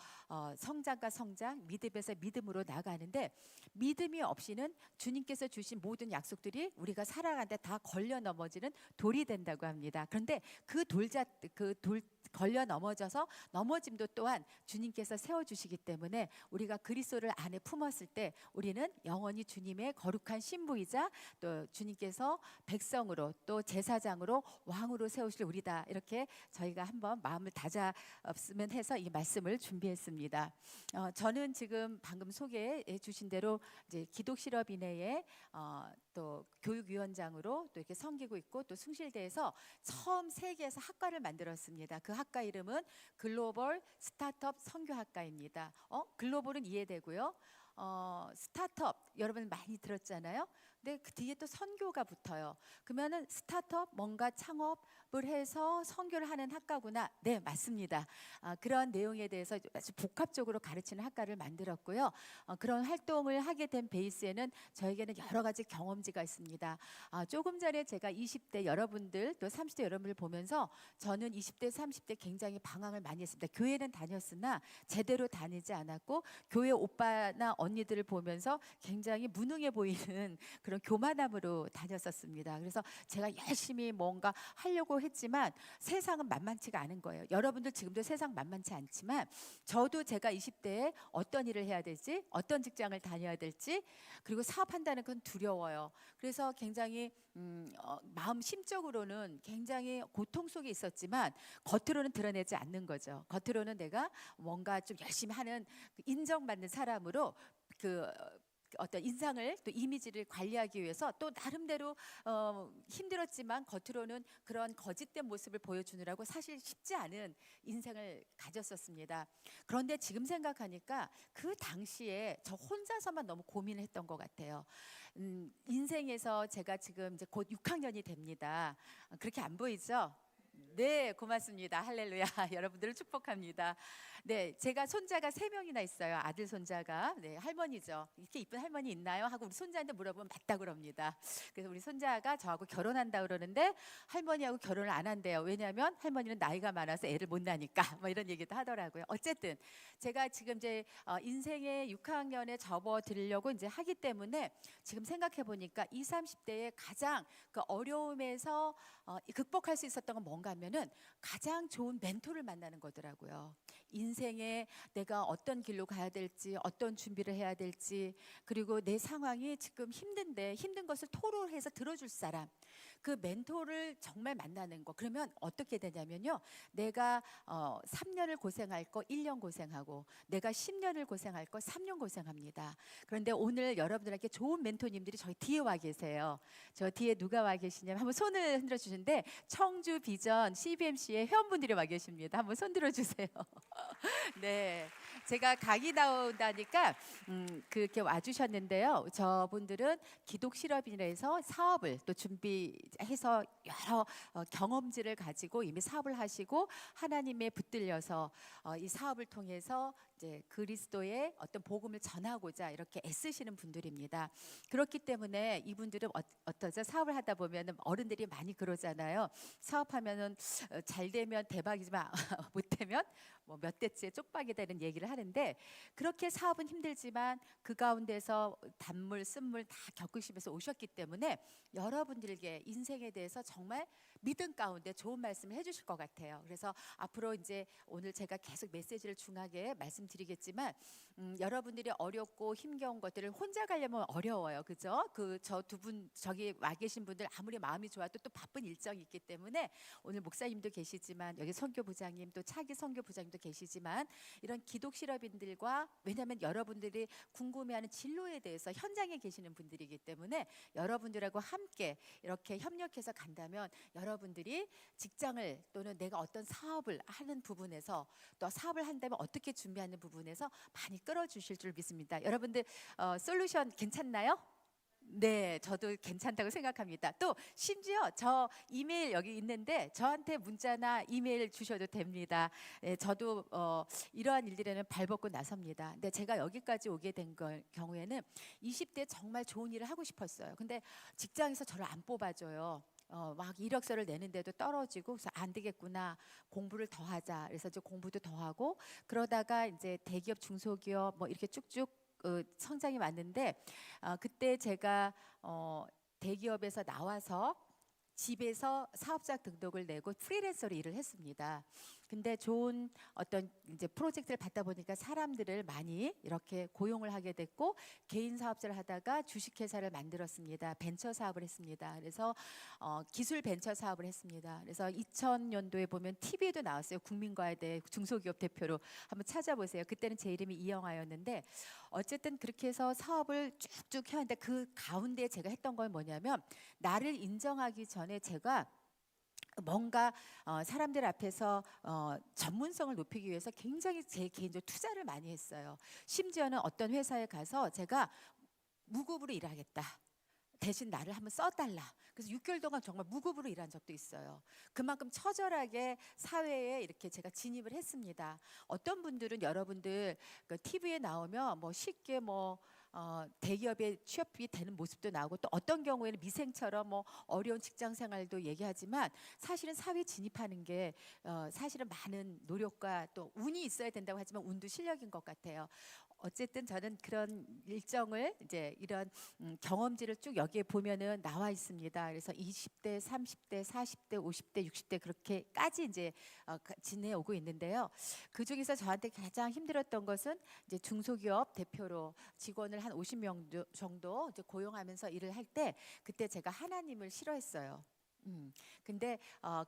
성장과 성장, 믿음에서 믿음으로 나가는데 믿음이 없이는 주님께서 주신 모든 약속들이 우리가 살아가는데 다 걸려 넘어지는 돌이 된다고 합니다. 그런데 그 돌 걸려 넘어져서 넘어짐도 또한 주님께서 세워주시기 때문에 우리가 그리스도를 안에 품었을 때 우리는 영원히 주님의 거룩한 신부이자 또 주님께서 백성으로 또 제사장으로 왕으로 세우실 우리다. 이렇게 저희가 한번 마음을 다잡으면 해서 이 말씀을 준비했습니다. 저는 지금 방금 소개해 주신 대로 이제 기독실업인회의 또 교육위원장으로 또 이렇게 섬기고 있고 또 숭실대에서 처음 세계에서 학과를 만들었습니다. 그 학과 이름은 글로벌 스타트업 선교학과입니다. 글로벌은 이해되고요. 스타트업 여러분 많이 들었잖아요. 근데 그 뒤에 또 선교가 붙어요. 그러면은 스타트업 뭔가 창업을 해서 선교를 하는 학과구나. 네, 맞습니다. 그런 내용에 대해서 아주 복합적으로 가르치는 학과를 만들었고요. 그런 활동을 하게 된 베이스에는 저에게는 여러 가지 경험지가 있습니다. 조금 전에 제가 20대 여러분들 또 30대 여러분들 보면서 저는 20대 30대 굉장히 방황을 많이 했습니다. 교회는 다녔으나 제대로 다니지 않았고 교회 오빠나 언니들을 보면서 굉장히 무능해 보이는 그런 교만함으로 다녔었습니다. 그래서 제가 열심히 뭔가 하려고 했지만 세상은 만만치가 않은 거예요. 여러분들 지금도 세상 만만치 않지만 저도 제가 20대에 어떤 일을 해야 될지, 어떤 직장을 다녀야 될지, 그리고 사업한다는 건 두려워요. 그래서 굉장히 마음 심적으로는 굉장히 고통 속에 있었지만 겉으로는 드러내지 않는 거죠. 겉으로는 내가 뭔가 좀 열심히 하는 인정받는 사람으로 어떤 인상을 또 이미지를 관리하기 위해서 또 나름대로 힘들었지만 겉으로는 그런 거짓된 모습을 보여주느라고 사실 쉽지 않은 인생을 가졌었습니다. 그런데 지금 생각하니까 그 당시에 저 혼자서만 너무 고민을 했던 것 같아요. 인생에서 제가 지금 이제 곧 6학년이 됩니다. 그렇게 안 보이죠? 네, 고맙습니다. 할렐루야. 여러분들을 축복합니다. 네, 제가 손자가 3명이나 있어요. 아들 손자가. 네, 할머니죠. 이렇게 이쁜 할머니 있나요? 하고 우리 손자한테 물어보면 맞다 그럽니다. 그래서 우리 손자가 저하고 결혼한다 그러는데 할머니하고 결혼을 안 한대요. 왜냐하면 할머니는 나이가 많아서 애를 못 낳으니까. 뭐 이런 얘기도 하더라고요. 어쨌든 제가 지금 이제 인생의 6학년에 접어들려고 이제 하기 때문에 지금 생각해 보니까 20, 30대에 가장 그 어려움에서 극복할 수 있었던 건 뭔가 하면은 가장 좋은 멘토를 만나는 거더라고요. 인생에 내가 어떤 길로 가야 될지, 어떤 준비를 해야 될지, 그리고 내 상황이 지금 힘든데 힘든 것을 토로해서 들어줄 사람, 그 멘토를 정말 만나는 거. 그러면 어떻게 되냐면요, 내가 3년을 고생할 거 1년 고생하고, 내가 10년을 고생할 거 3년 고생합니다. 그런데 오늘 여러분들에게 좋은 멘토님들이 저희 뒤에 와 계세요. 저 뒤에 누가 와 계시냐면 한번 손을 흔들어 주시는데, 청주 비전 CBMC의 회원분들이 와 계십니다. 한번 손 들어 주세요. 네, 제가 각이 나온다니까 그렇게 와주셨는데요. 저분들은 기독 실업인에서 사업을 또 준비해서 여러 경험지를 가지고 이미 사업을 하시고, 하나님에 붙들려서 이 사업을 통해서 이제 그리스도의 어떤 복음을 전하고자 이렇게 애쓰시는 분들입니다. 그렇기 때문에 이분들은 어떠죠? 사업을 하다 보면 어른들이 많이 그러잖아요. 사업하면은 잘 되면 대박이지만 못 되면 뭐 몇 대째 쪽박이 되는 얘기를 하는데, 그렇게 사업은 힘들지만 그 가운데서 단물 쓴물 다 겪으시면서 오셨기 때문에 여러분들에게 인생에 대해서 정말 믿음 가운데 좋은 말씀을 해주실 것 같아요. 그래서 앞으로 이제 오늘 제가 계속 메시지를 중하게 말씀드리겠지만, 여러분들이 어렵고 힘겨운 것들을 혼자 가려면 어려워요, 그죠? 그 저 두 분 저기 와 계신 분들 아무리 마음이 좋아도 또 바쁜 일정이 있기 때문에, 오늘 목사님도 계시지만 여기 선교부장님 또 차기 선교부장님도 계시지만, 이런 기독 실업인들과, 왜냐하면 여러분들이 궁금해하는 진로에 대해서 현장에 계시는 분들이기 때문에 여러분들하고 함께 이렇게 협력해서 간다면, 여러분들이 직장을 또는 내가 어떤 사업을 하는 부분에서, 또 사업을 한다면 어떻게 준비하는 부분에서 많이 끌어주실 줄 믿습니다. 여러분들 솔루션 괜찮나요? 네, 저도 괜찮다고 생각합니다. 또 심지어 저 이메일 여기 있는데 저한테 문자나 이메일 주셔도 됩니다. 네, 저도 이러한 일들에는 발벗고 나섭니다. 근데 제가 여기까지 오게 된 경우에는 20대 정말 좋은 일을 하고 싶었어요. 근데 직장에서 저를 안 뽑아줘요. 막 이력서를 내는데도 떨어지고, 그래서 안 되겠구나, 공부를 더 하자. 그래서 이제 공부도 더 하고, 그러다가 이제 대기업, 중소기업 뭐 이렇게 쭉쭉 성장이 왔는데, 그때 제가 대기업에서 나와서 집에서 사업자 등록을 내고 프리랜서로 일을 했습니다. 근데 좋은 어떤 이제 프로젝트를 받다 보니까 사람들을 많이 이렇게 고용을 하게 됐고, 개인 사업자를 하다가 주식회사를 만들었습니다. 벤처 사업을 했습니다. 그래서 기술 벤처 사업을 했습니다. 그래서 2000년도에 보면 TV에도 나왔어요. 국민과외대 중소기업 대표로 한번 찾아보세요. 그때는 제 이름이 이영아였는데, 어쨌든 그렇게 해서 사업을 쭉쭉 해왔는데, 그 가운데 제가 했던 건 뭐냐면, 나를 인정하기 전에 제가 뭔가 사람들 앞에서 전문성을 높이기 위해서 굉장히 제 개인적으로 투자를 많이 했어요. 심지어는 어떤 회사에 가서 제가 무급으로 일하겠다, 대신 나를 한번 써달라. 그래서 6개월 동안 정말 무급으로 일한 적도 있어요. 그만큼 처절하게 사회에 이렇게 제가 진입을 했습니다. 어떤 분들은 여러분들 그 TV에 나오면 뭐 쉽게 뭐 대기업에 취업이 되는 모습도 나오고, 또 어떤 경우에는 미생처럼 뭐 어려운 직장 생활도 얘기하지만, 사실은 사회 진입하는 게 사실은 많은 노력과 또 운이 있어야 된다고 하지만, 운도 실력인 것 같아요. 어쨌든 저는 그런 일정을 이제 이런 경험지를 쭉 여기에 보면은 나와 있습니다. 그래서 20대, 30대, 40대, 50대, 60대 그렇게까지 이제 지내오고 있는데요. 그 중에서 저한테 가장 힘들었던 것은 이제 중소기업 대표로 직원을 한 50명 정도 이제 고용하면서 일을 할 때, 그때 제가 하나님을 싫어했어요. 근데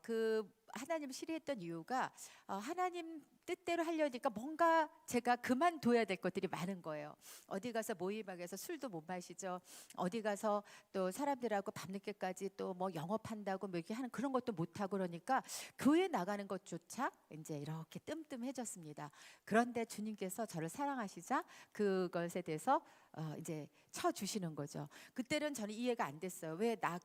그 하나님을 싫어했던 이유가, 하나님 뜻대로 하려니까 뭔가 제가 그만둬야 될 것들이 많은 거예요. 어디 가서 모임하게서 술도 못 마시죠. 어디 가서 또 사람들하고 밤늦게까지 또 뭐 영업한다고 뭐 이렇게 하는 그런 것도 못 하고, 그러니까 교회 나가는 것조차 이제 이렇게 뜸뜸해졌습니다. 그런데 주님께서 저를 사랑하시자 그것에 대해서 이제 쳐 주시는 거죠. 그때는 저는 이해가 안 됐어요. 왜 나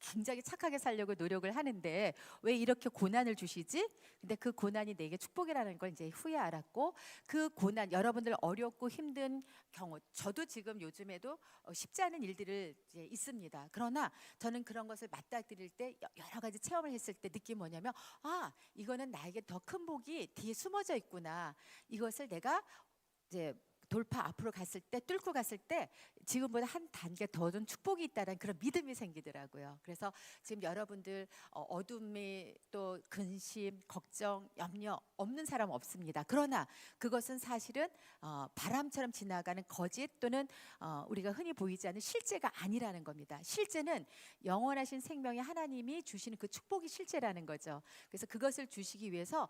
굉장히 착하게 살려고 노력을 하는데 왜 이렇게 고난을 주시지? 근데 그 고난이 내게 축복이라는 걸 이제 후에 알았고, 그 고난, 여러분들 어렵고 힘든 경우, 저도 지금 요즘에도 쉽지 않은 일들을 이제 있습니다. 그러나 저는 그런 것을 맞닥뜨릴 때, 여러 가지 체험을 했을 때 느낀 뭐냐면, 이거는 나에게 더 큰 복이 뒤에 숨어져 있구나. 이것을 내가 이제 돌파 앞으로 갔을 때, 뚫고 갔을 때 지금보다 한 단계 더 준 축복이 있다는 그런 믿음이 생기더라고요. 그래서 지금 여러분들 어둠이 또 근심, 걱정, 염려 없는 사람 없습니다. 그러나 그것은 사실은 바람처럼 지나가는 거짓 또는 우리가 흔히 보이지 않는 실제가 아니라는 겁니다. 실제는 영원하신 생명의 하나님이 주시는 그 축복이 실제라는 거죠. 그래서 그것을 주시기 위해서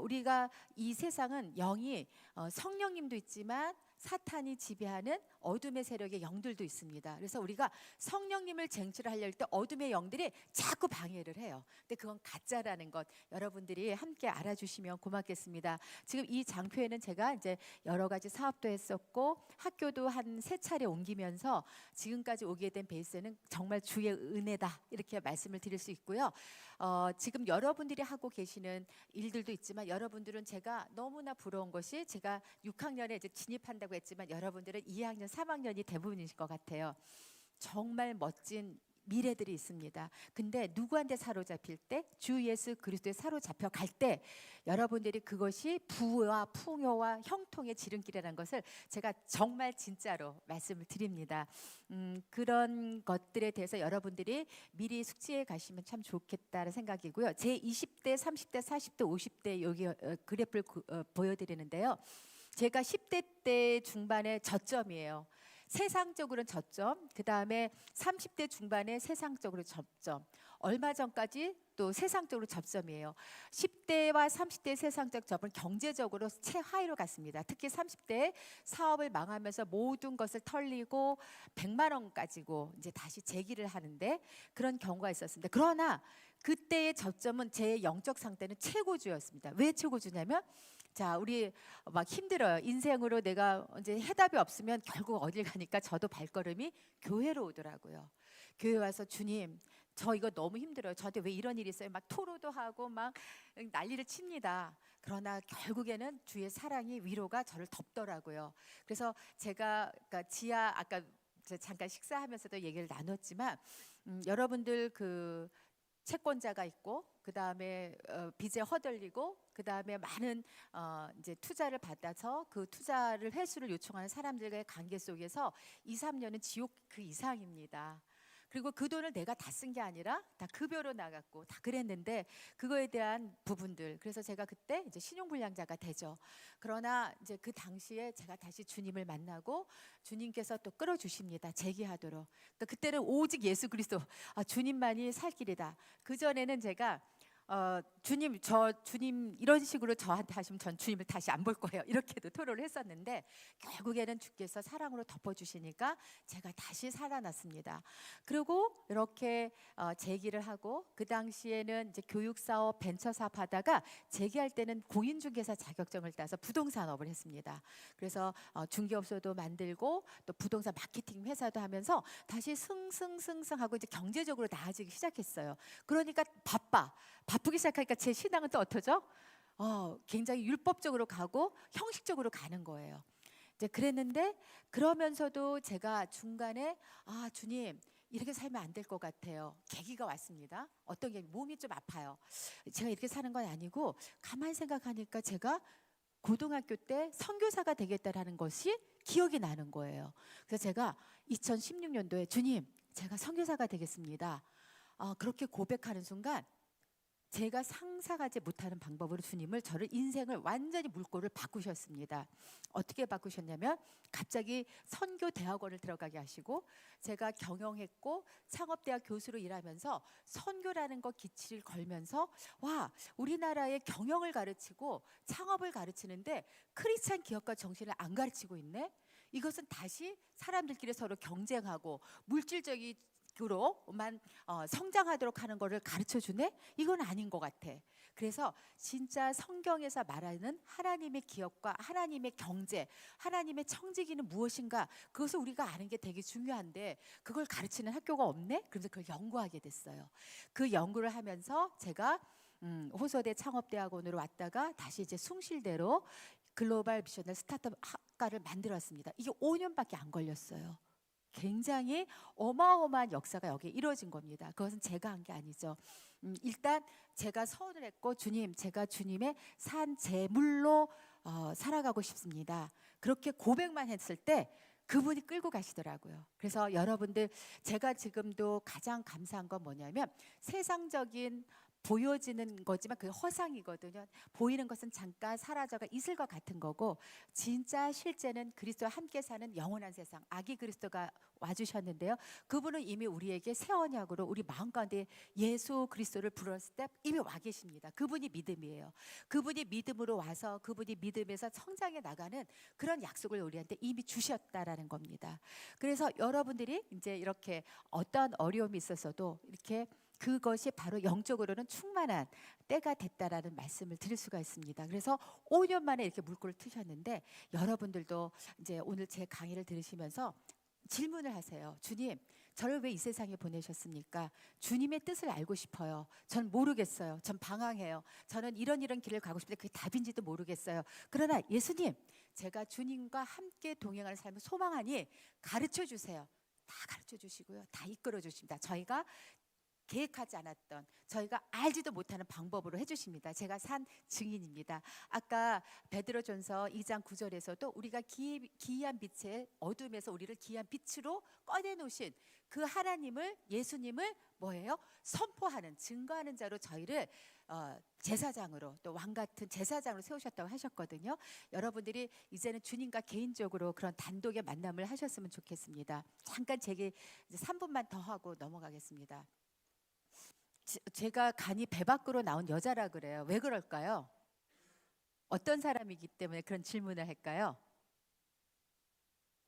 우리가 이 세상은 영이 성령님도 있지만 사탄이 지배하는 어둠의 세력의 영들도 있습니다. 그래서 우리가 성령님을 쟁취하려 할 때 어둠의 영들이 자꾸 방해를 해요. 근데 그건 가짜라는 것 여러분들이 함께 알아주시면 고맙겠습니다. 지금 이 장표에는 제가 이제 여러 가지 사업도 했었고 학교도 한 3차례 옮기면서 지금까지 오게 된 베이스는 정말 주의 은혜다 이렇게 말씀을 드릴 수 있고요. 지금 여러분들이 하고 계시는 일들도 있지만 여러분들은 제가 너무나 부러운 것이 제가 6학년에 이제 진입한다고 했지만 여러분들은 2학년, 3학년이 대부분이실 것 같아요. 정말 멋진 미래들이 있습니다. 근데 누구한테 사로잡힐 때 주 예수 그리스도에 사로잡혀 갈 때 여러분들이 그것이 부와 풍요와 형통의 지름길이라는 것을 제가 정말 진짜로 말씀을 드립니다. 그런 것들에 대해서 여러분들이 미리 숙지해 가시면 참 좋겠다는 생각이고요. 제 20대, 30대, 40대, 50대 여기 그래프를 보여드리는데요. 제가 10대 때 중반의 저점이에요. 세상적으로는 저점, 그 다음에 30대 중반에 세상적으로 접점, 얼마 전까지 또 세상적으로 접점이에요. 10대와 30대 세상적 접은 경제적으로 최하위로 갔습니다. 특히 30대 사업을 망하면서 모든 것을 털리고 100만 원 가지고 이제 다시 재기를 하는데 그런 경우가 있었습니다. 그러나 그때의 저점은 제 영적 상태는 최고주였습니다. 왜 최고주냐면 자, 우리 막 힘들어요. 인생으로 내가 이제 해답이 없으면 결국 어딜 가니까 저도 발걸음이 교회로 오더라고요. 교회 와서 주님, 저 이거 너무 힘들어요. 저한테 왜 이런 일이 있어요? 막 토로도 하고 막 난리를 칩니다. 그러나 결국에는 주의 사랑이 위로가 저를 덮더라고요. 그래서 제가 그러니까 지하 아까 잠깐 식사하면서도 얘기를 나눴지만 여러분들 그 채권자가 있고 그 다음에 빚에 허들리고 그 다음에 많은 이제 투자를 받아서 그 투자를 회수를 요청하는 사람들과의 관계 속에서 2, 3년은 지옥 그 이상입니다. 그리고 그 돈을 내가 다 쓴 게 아니라 다 급여로 나갔고 다 그랬는데 그거에 대한 부분들 그래서 제가 그때 이제 신용불량자가 되죠. 그러나 이제 그 당시에 제가 다시 주님을 만나고 주님께서 또 끌어주십니다. 재기하도록. 그러니까 그때는 오직 예수 그리스도 주님만이 살 길이다. 그 전에는 제가 주님 이런 식으로 저한테 하시면 전 주님을 다시 안 볼 거예요. 이렇게도 토로를 했었는데 결국에는 주께서 사랑으로 덮어주시니까 제가 다시 살아났습니다. 그리고 이렇게 재기를 하고 그 당시에는 이제 교육사업, 벤처사업 하다가 재기할 때는 공인중개사 자격증을 따서 부동산업을 했습니다. 그래서 중개업소도 만들고 또 부동산 마케팅 회사도 하면서 다시 승승승승하고 이제 경제적으로 나아지기 시작했어요. 그러니까 바쁘기 시작하니까 제 신앙은 또 어떠죠? 굉장히 율법적으로 가고 형식적으로 가는 거예요. 이제 그랬는데 그러면서도 제가 중간에 주님 이렇게 살면 안 될 것 같아요. 계기가 왔습니다. 어떤 게 몸이 좀 아파요. 제가 이렇게 사는 건 아니고 가만히 생각하니까 제가 고등학교 때 선교사가 되겠다라는 것이 기억이 나는 거예요. 그래서 제가 2016년도에 주님 제가 선교사가 되겠습니다. 그렇게 고백하는 순간 제가 상상하지 못하는 방법으로 주님을 저를 인생을 완전히 물꼬를 바꾸셨습니다. 어떻게 바꾸셨냐면 갑자기 선교 대학원을 들어가게 하시고 제가 경영했고 창업대학 교수로 일하면서 선교라는 거 기치를 걸면서 와 우리나라의 경영을 가르치고 창업을 가르치는데 크리스찬 기업가 정신을 안 가르치고 있네. 이것은 다시 사람들끼리 서로 경쟁하고 물질적인 으로만 성장하도록 하는 것을 가르쳐주네? 이건 아닌 것 같아. 그래서 진짜 성경에서 말하는 하나님의 기업과 하나님의 경제, 하나님의 청지기는 무엇인가 그것을 우리가 아는 게 되게 중요한데 그걸 가르치는 학교가 없네? 그래서 그걸 연구하게 됐어요. 그 연구를 하면서 제가 호서대 창업대학원으로 왔다가 다시 이제 숭실대로 글로벌 미셔널 스타트업 학과를 만들었습니다. 이게 5년밖에 안 걸렸어요. 굉장히 어마어마한 역사가 여기에 이루어진 겁니다. 그것은 제가 한 게 아니죠. 일단 제가 서원을 했고 주님 제가 주님의 산 제물로 살아가고 싶습니다. 그렇게 고백만 했을 때 그분이 끌고 가시더라고요. 그래서 여러분들, 제가 지금도 가장 감사한 건 뭐냐면 세상적인 보여지는 거지만 그게 허상이거든요. 보이는 것은 잠깐 사라져가 이슬과 같은 거고, 진짜 실제는 그리스도와 함께 사는 영원한 세상, 아기 그리스도가 와주셨는데요. 그분은 이미 우리에게 새 언약으로 우리 마음 가운데 예수 그리스도를 불렀을 때 이미 와 계십니다. 그분이 믿음이에요. 그분이 믿음으로 와서 그분이 믿음에서 성장해 나가는 그런 약속을 우리한테 이미 주셨다라는 겁니다. 그래서 여러분들이 이제 이렇게 어떤 어려움이 있었어도 이렇게 그것이 바로 영적으로는 충만한 때가 됐다라는 말씀을 드릴 수가 있습니다. 그래서 5년 만에 이렇게 물꼬를 트셨는데, 여러분들도 이제 오늘 제 강의를 들으시면서 질문을 하세요. 주님, 저를 왜 이 세상에 보내셨습니까? 주님의 뜻을 알고 싶어요. 전 모르겠어요. 전 방황해요. 저는 이런 길을 가고 싶은데 그게 답인지도 모르겠어요. 그러나 예수님, 제가 주님과 함께 동행하는 삶을 소망하니 가르쳐 주세요. 다 가르쳐 주시고요. 다 이끌어 주십니다. 저희가 계획하지 않았던, 저희가 알지도 못하는 방법으로 해주십니다. 제가 산 증인입니다. 아까 베드로전서 2장 9절에서도 우리가 기이한 빛의 어둠에서 우리를 기이한 빛으로 꺼내놓으신 그 하나님을, 예수님을 뭐예요? 선포하는, 증거하는 자로 저희를 제사장으로, 또 왕같은 제사장으로 세우셨다고 하셨거든요. 여러분들이 이제는 주님과 개인적으로 그런 단독의 만남을 하셨으면 좋겠습니다. 잠깐 제게 이제 3분만 더 하고 넘어가겠습니다. 제가 간이 배 밖으로 나온 여자라 그래요. 왜 그럴까요? 어떤 사람이기 때문에 그런 질문을 할까요?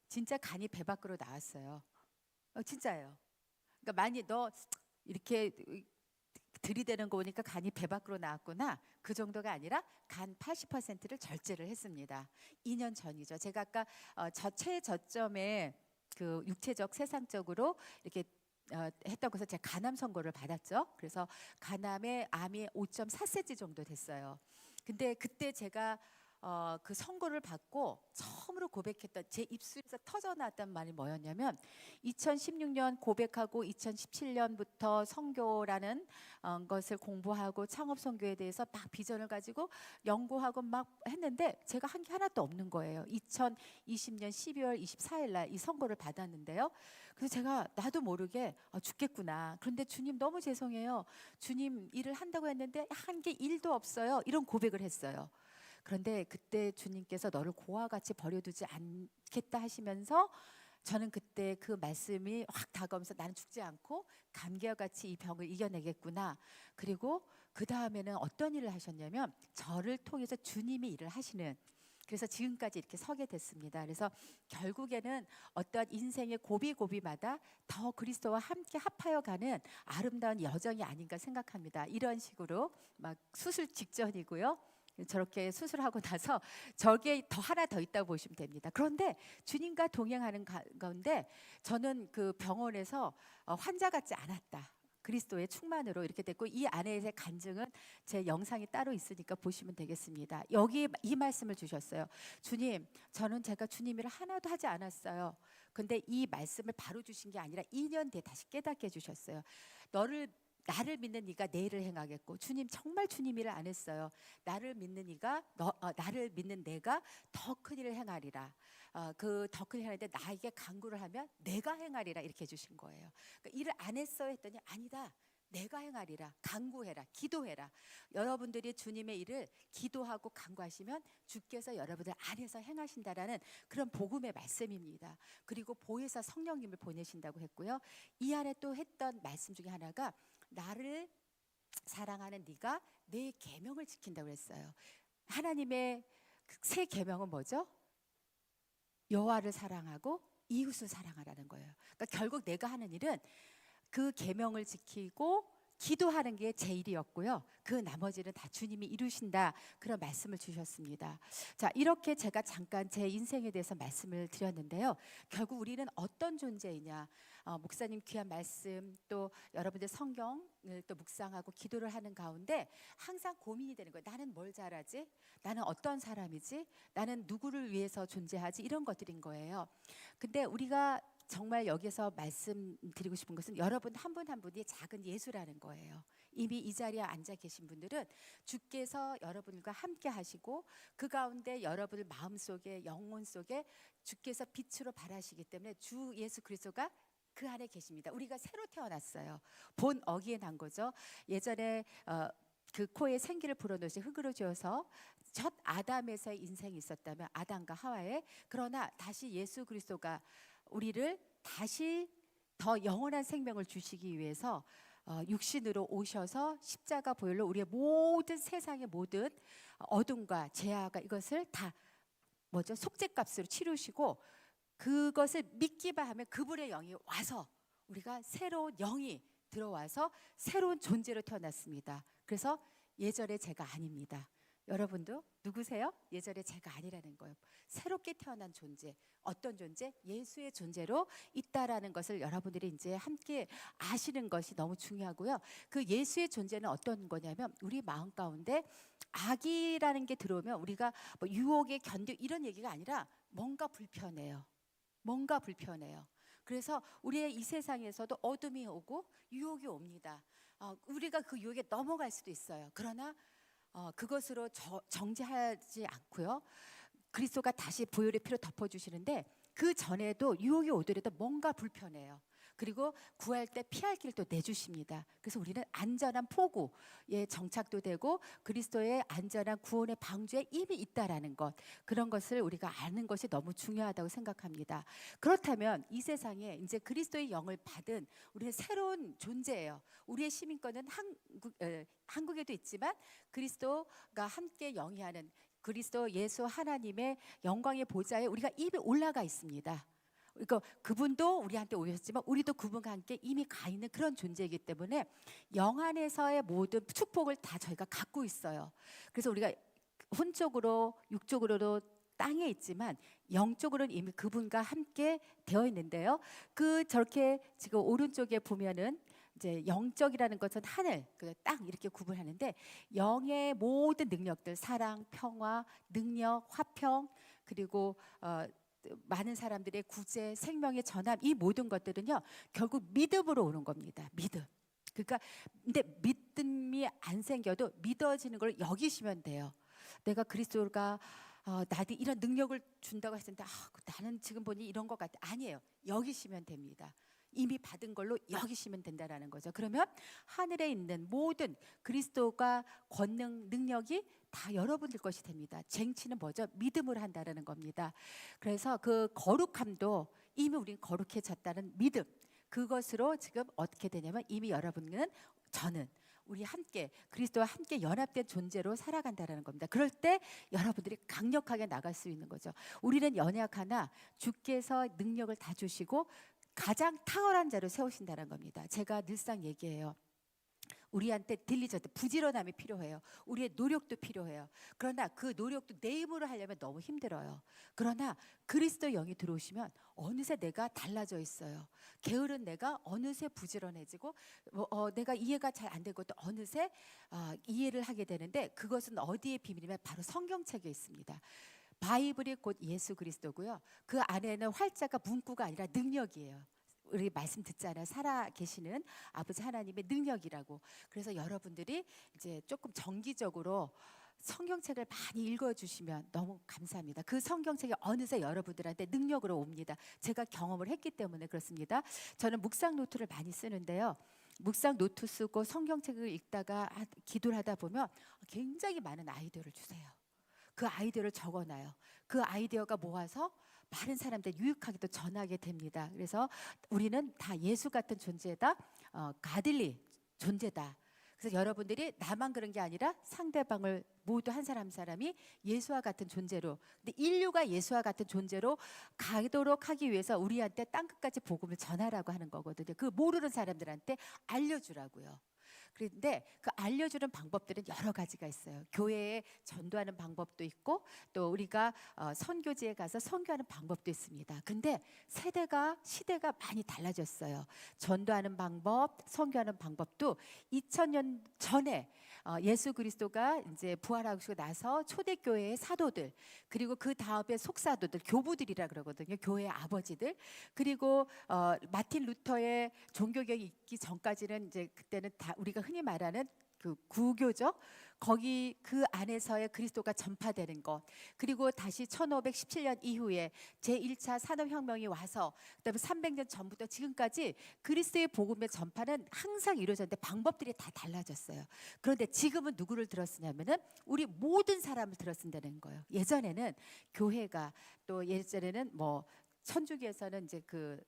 진짜 간이 배 밖으로 나왔어요. 진짜예요. 그러니까 많이 너 이렇게 들이대는 거 보니까 간이 배 밖으로 나왔구나, 그 정도가 아니라 간 80%를 절제를 했습니다. 2년 전이죠. 제가 아까 최저점에 그 육체적, 세상적으로 이렇게 했던 것을 제가 간암 선고를 받았죠. 그래서 간암에 암이 5.4cm 정도 됐어요. 근데 그때 제가 그 선고를 받고 처음으로 고백했던, 제 입술에서 터져나왔던 말이 뭐였냐면, 2016년 고백하고 2017년부터 선교라는 것을 공부하고 창업 선교에 대해서 막 비전을 가지고 연구하고 막 했는데 제가 한 게 하나도 없는 거예요. 2020년 12월 24일 날 이 선고를 받았는데요. 그래서 제가 나도 모르게 죽겠구나. 그런데 주님 너무 죄송해요. 주님 일을 한다고 했는데 한 게 1도 없어요. 이런 고백을 했어요. 그런데 그때 주님께서 너를 고와 같이 버려두지 않겠다 하시면서, 저는 그때 그 말씀이 확 다가오면서 나는 죽지 않고 감기와 같이 이 병을 이겨내겠구나. 그리고 그 다음에는 어떤 일을 하셨냐면 저를 통해서 주님이 일을 하시는, 그래서 지금까지 이렇게 서게 됐습니다. 그래서 결국에는 어떠한 인생의 고비고비마다 더 그리스도와 함께 합하여 가는 아름다운 여정이 아닌가 생각합니다. 이런 식으로 막 수술 직전이고요. 저렇게 수술하고 나서 저게 더 하나 더 있다고 보시면 됩니다. 그런데 주님과 동행하는 가운데 저는 그 병원에서 환자 같지 않았다. 그리스도의 충만으로 이렇게 됐고, 이 안에의 간증은 제 영상이 따로 있으니까 보시면 되겠습니다. 여기 이 말씀을 주셨어요. 주님, 저는 제가 주님 일을 하나도 하지 않았어요. 근데 이 말씀을 바로 주신 게 아니라 2년 뒤에 다시 깨닫게 해주셨어요. 나를 믿는 네가 내 일을 행하겠고, 주님 정말 주님 일을 안 했어요. 나를 믿는 나를 믿는 내가 더 큰 일을 행하리라. 그 더 큰 일을 하는데 나에게 간구를 하면 내가 행하리라, 이렇게 해주신 거예요. 그러니까 일을 안 했어요 했더니 아니다, 내가 행하리라. 간구해라, 기도해라. 여러분들이 주님의 일을 기도하고 간구하시면 주께서 여러분들 안에서 행하신다라는 그런 복음의 말씀입니다. 그리고 보혜사 성령님을 보내신다고 했고요. 이 안에 또 했던 말씀 중에 하나가, 나를 사랑하는 네가 내 계명을 지킨다고 했어요. 하나님의 새 계명은 뭐죠? 여호와를 사랑하고 이웃을 사랑하라는 거예요. 그러니까 결국 내가 하는 일은 그 계명을 지키고 기도하는 게 제 일이었고요. 그 나머지는 다 주님이 이루신다, 그런 말씀을 주셨습니다. 자, 이렇게 제가 잠깐 제 인생에 대해서 말씀을 드렸는데요. 결국 우리는 어떤 존재이냐, 목사님 귀한 말씀, 또 여러분들 성경을 또 묵상하고 기도를 하는 가운데 항상 고민이 되는 거예요. 나는 뭘 잘하지? 나는 어떤 사람이지? 나는 누구를 위해서 존재하지? 이런 것들인 거예요. 근데 우리가 정말 여기서 말씀드리고 싶은 것은 여러분 한 분 한 분이 작은 예수라는 거예요. 이미 이 자리에 앉아 계신 분들은 주께서 여러분과 함께 하시고 그 가운데 여러분의 마음속에 영혼 속에 주께서 빛으로 발하시기 때문에 주 예수 그리스도가 그 안에 계십니다. 우리가 새로 태어났어요. 본 어기에 난 거죠. 예전에 그 코에 생기를 불어넣으신 흙으로 지어서 첫 아담에서의 인생이 있었다면 아담과 하와의, 그러나 다시 예수 그리스도가 우리를 다시 더 영원한 생명을 주시기 위해서 육신으로 오셔서 십자가 보혈로 우리의 모든 세상의 모든 어둠과 죄악과 이것을 다 속죄값으로 치르시고 그것을 믿기만 하면 그분의 영이 와서 우리가 새로운 영이 들어와서 새로운 존재로 태어났습니다. 그래서 예전의 제가 아닙니다. 여러분도 누구세요? 예전의 제가 아니라는 거예요. 새롭게 태어난 존재, 어떤 존재? 예수의 존재로 있다라는 것을 여러분들이 이제 함께 아시는 것이 너무 중요하고요. 그 예수의 존재는 어떤 거냐면 우리 마음 가운데 악이라는 게 들어오면 우리가 뭐 유혹에 견뎌 이런 얘기가 아니라 뭔가 불편해요. 뭔가 불편해요. 그래서 우리의 이 세상에서도 어둠이 오고 유혹이 옵니다. 우리가 그 유혹에 넘어갈 수도 있어요. 그러나 그것으로 정죄하지 않고요. 그리스도가 다시 보혈의 피로 덮어주시는데 그 전에도 유혹이 오더라도 뭔가 불편해요. 그리고 구할 때 피할 길을 또 내주십니다. 그래서 우리는 안전한 포구에 정착도 되고 그리스도의 안전한 구원의 방주에 이미 있다라는 것, 그런 것을 우리가 아는 것이 너무 중요하다고 생각합니다. 그렇다면 이 세상에 이제 그리스도의 영을 받은 우리는 새로운 존재예요. 우리의 시민권은 한국에도 있지만 그리스도가 함께 영위하는 그리스도 예수 하나님의 영광의 보좌에 우리가 이미 올라가 있습니다. 그러니까 그분도 우리한테 오셨지만 우리도 그분과 함께 이미 가 있는 그런 존재이기 때문에 영 안에서의 모든 축복을 다 저희가 갖고 있어요. 그래서 우리가 혼적으로 육적으로도 땅에 있지만 영적으로는 이미 그분과 함께 되어 있는데요. 저렇게 지금 오른쪽에 보면은 이제 영적이라는 것은 하늘, 땅 이렇게 구분하는데 영의 모든 능력들, 사랑, 평화, 능력, 화평, 그리고 많은 사람들의 구제, 생명의 전함, 이 모든 것들은요 결국 믿음으로 오는 겁니다. 믿음. 그러니까 근데 믿음이 안 생겨도 믿어지는 걸 여기시면 돼요. 내가 그리스도가 나한테 이런 능력을 준다고 했는데 나는 지금 보니 이런 것 같아. 아니에요. 여기시면 됩니다. 이미 받은 걸로 여기시면 된다라는 거죠. 그러면 하늘에 있는 모든 그리스도가 권능, 능력이 다 여러분들 것이 됩니다. 쟁취는 뭐죠? 믿음으로 한다라는 겁니다. 그래서 그 거룩함도 이미 우린 거룩해졌다는 믿음, 그것으로 지금 어떻게 되냐면 이미 여러분은, 저는 우리 함께 그리스도와 함께 연합된 존재로 살아간다라는 겁니다. 그럴 때 여러분들이 강력하게 나갈 수 있는 거죠. 우리는 연약하나 주께서 능력을 다 주시고 가장 탁월한 자로 세우신다는 겁니다. 제가 늘상 얘기해요. 우리한테 딜리전트, 부지런함이 필요해요. 우리의 노력도 필요해요. 그러나 그 노력도 내 힘으로 하려면 너무 힘들어요. 그러나 그리스도 영이 들어오시면 어느새 내가 달라져 있어요. 게으른 내가 어느새 부지런해지고 내가 이해가 잘 안 되고 또 어느새 이해를 하게 되는데, 그것은 어디에 비밀이면 바로 성경책에 있습니다. 바이블이 곧 예수 그리스도고요. 그 안에는 활자가 문구가 아니라 능력이에요. 우리 말씀 듣잖아요. 살아 계시는 아버지 하나님의 능력이라고. 그래서 여러분들이 이제 조금 정기적으로 성경책을 많이 읽어주시면 너무 감사합니다. 그 성경책이 어느새 여러분들한테 능력으로 옵니다. 제가 경험을 했기 때문에 그렇습니다. 저는 묵상 노트를 많이 쓰는데요. 묵상 노트 쓰고 성경책을 읽다가 기도를 하다 보면 굉장히 많은 아이디어를 주세요. 그 아이디어를 적어놔요. 그 아이디어가 모아서 많은 사람들 유익하게 또 전하게 됩니다. 그래서 우리는 다 예수 같은 존재다, 가들리 존재다. 그래서 여러분들이 나만 그런 게 아니라 상대방을 모두 한 사람 한 사람이 예수와 같은 존재로, 근데 인류가 예수와 같은 존재로 가도록 하기 위해서 우리한테 땅끝까지 복음을 전하라고 하는 거거든요. 그 모르는 사람들한테 알려주라고요. 그런데 그 알려주는 방법들은 여러 가지가 있어요. 교회에 전도하는 방법도 있고 또 우리가 선교지에 가서 선교하는 방법도 있습니다. 근데 시대가 많이 달라졌어요. 전도하는 방법, 선교하는 방법도 2000년 전에 예수 그리스도가 이제 부활하시고 나서 초대교회의 사도들, 그리고 그 다음에 속사도들, 교부들이라 그러거든요. 교회의 아버지들. 그리고 마틴 루터의 종교개혁이 있기 전까지는 이제 그때는 다 우리가 흔히 말하는 그 구교죠. 거기 그 안에서의 그리스도가 전파되는 것, 그리고 다시 1517년 이후에 제1차 산업혁명이 와서 그다음에 300년 전부터 지금까지 그리스도의 복음의 전파는 항상 이루어졌는데 방법들이 다 달라졌어요. 그런데 지금은 누구를 들었으냐면은 우리 모든 사람을 들었는다는 거예요. 예전에는 교회가, 또 예전에는 뭐 천주교에서는 이제 그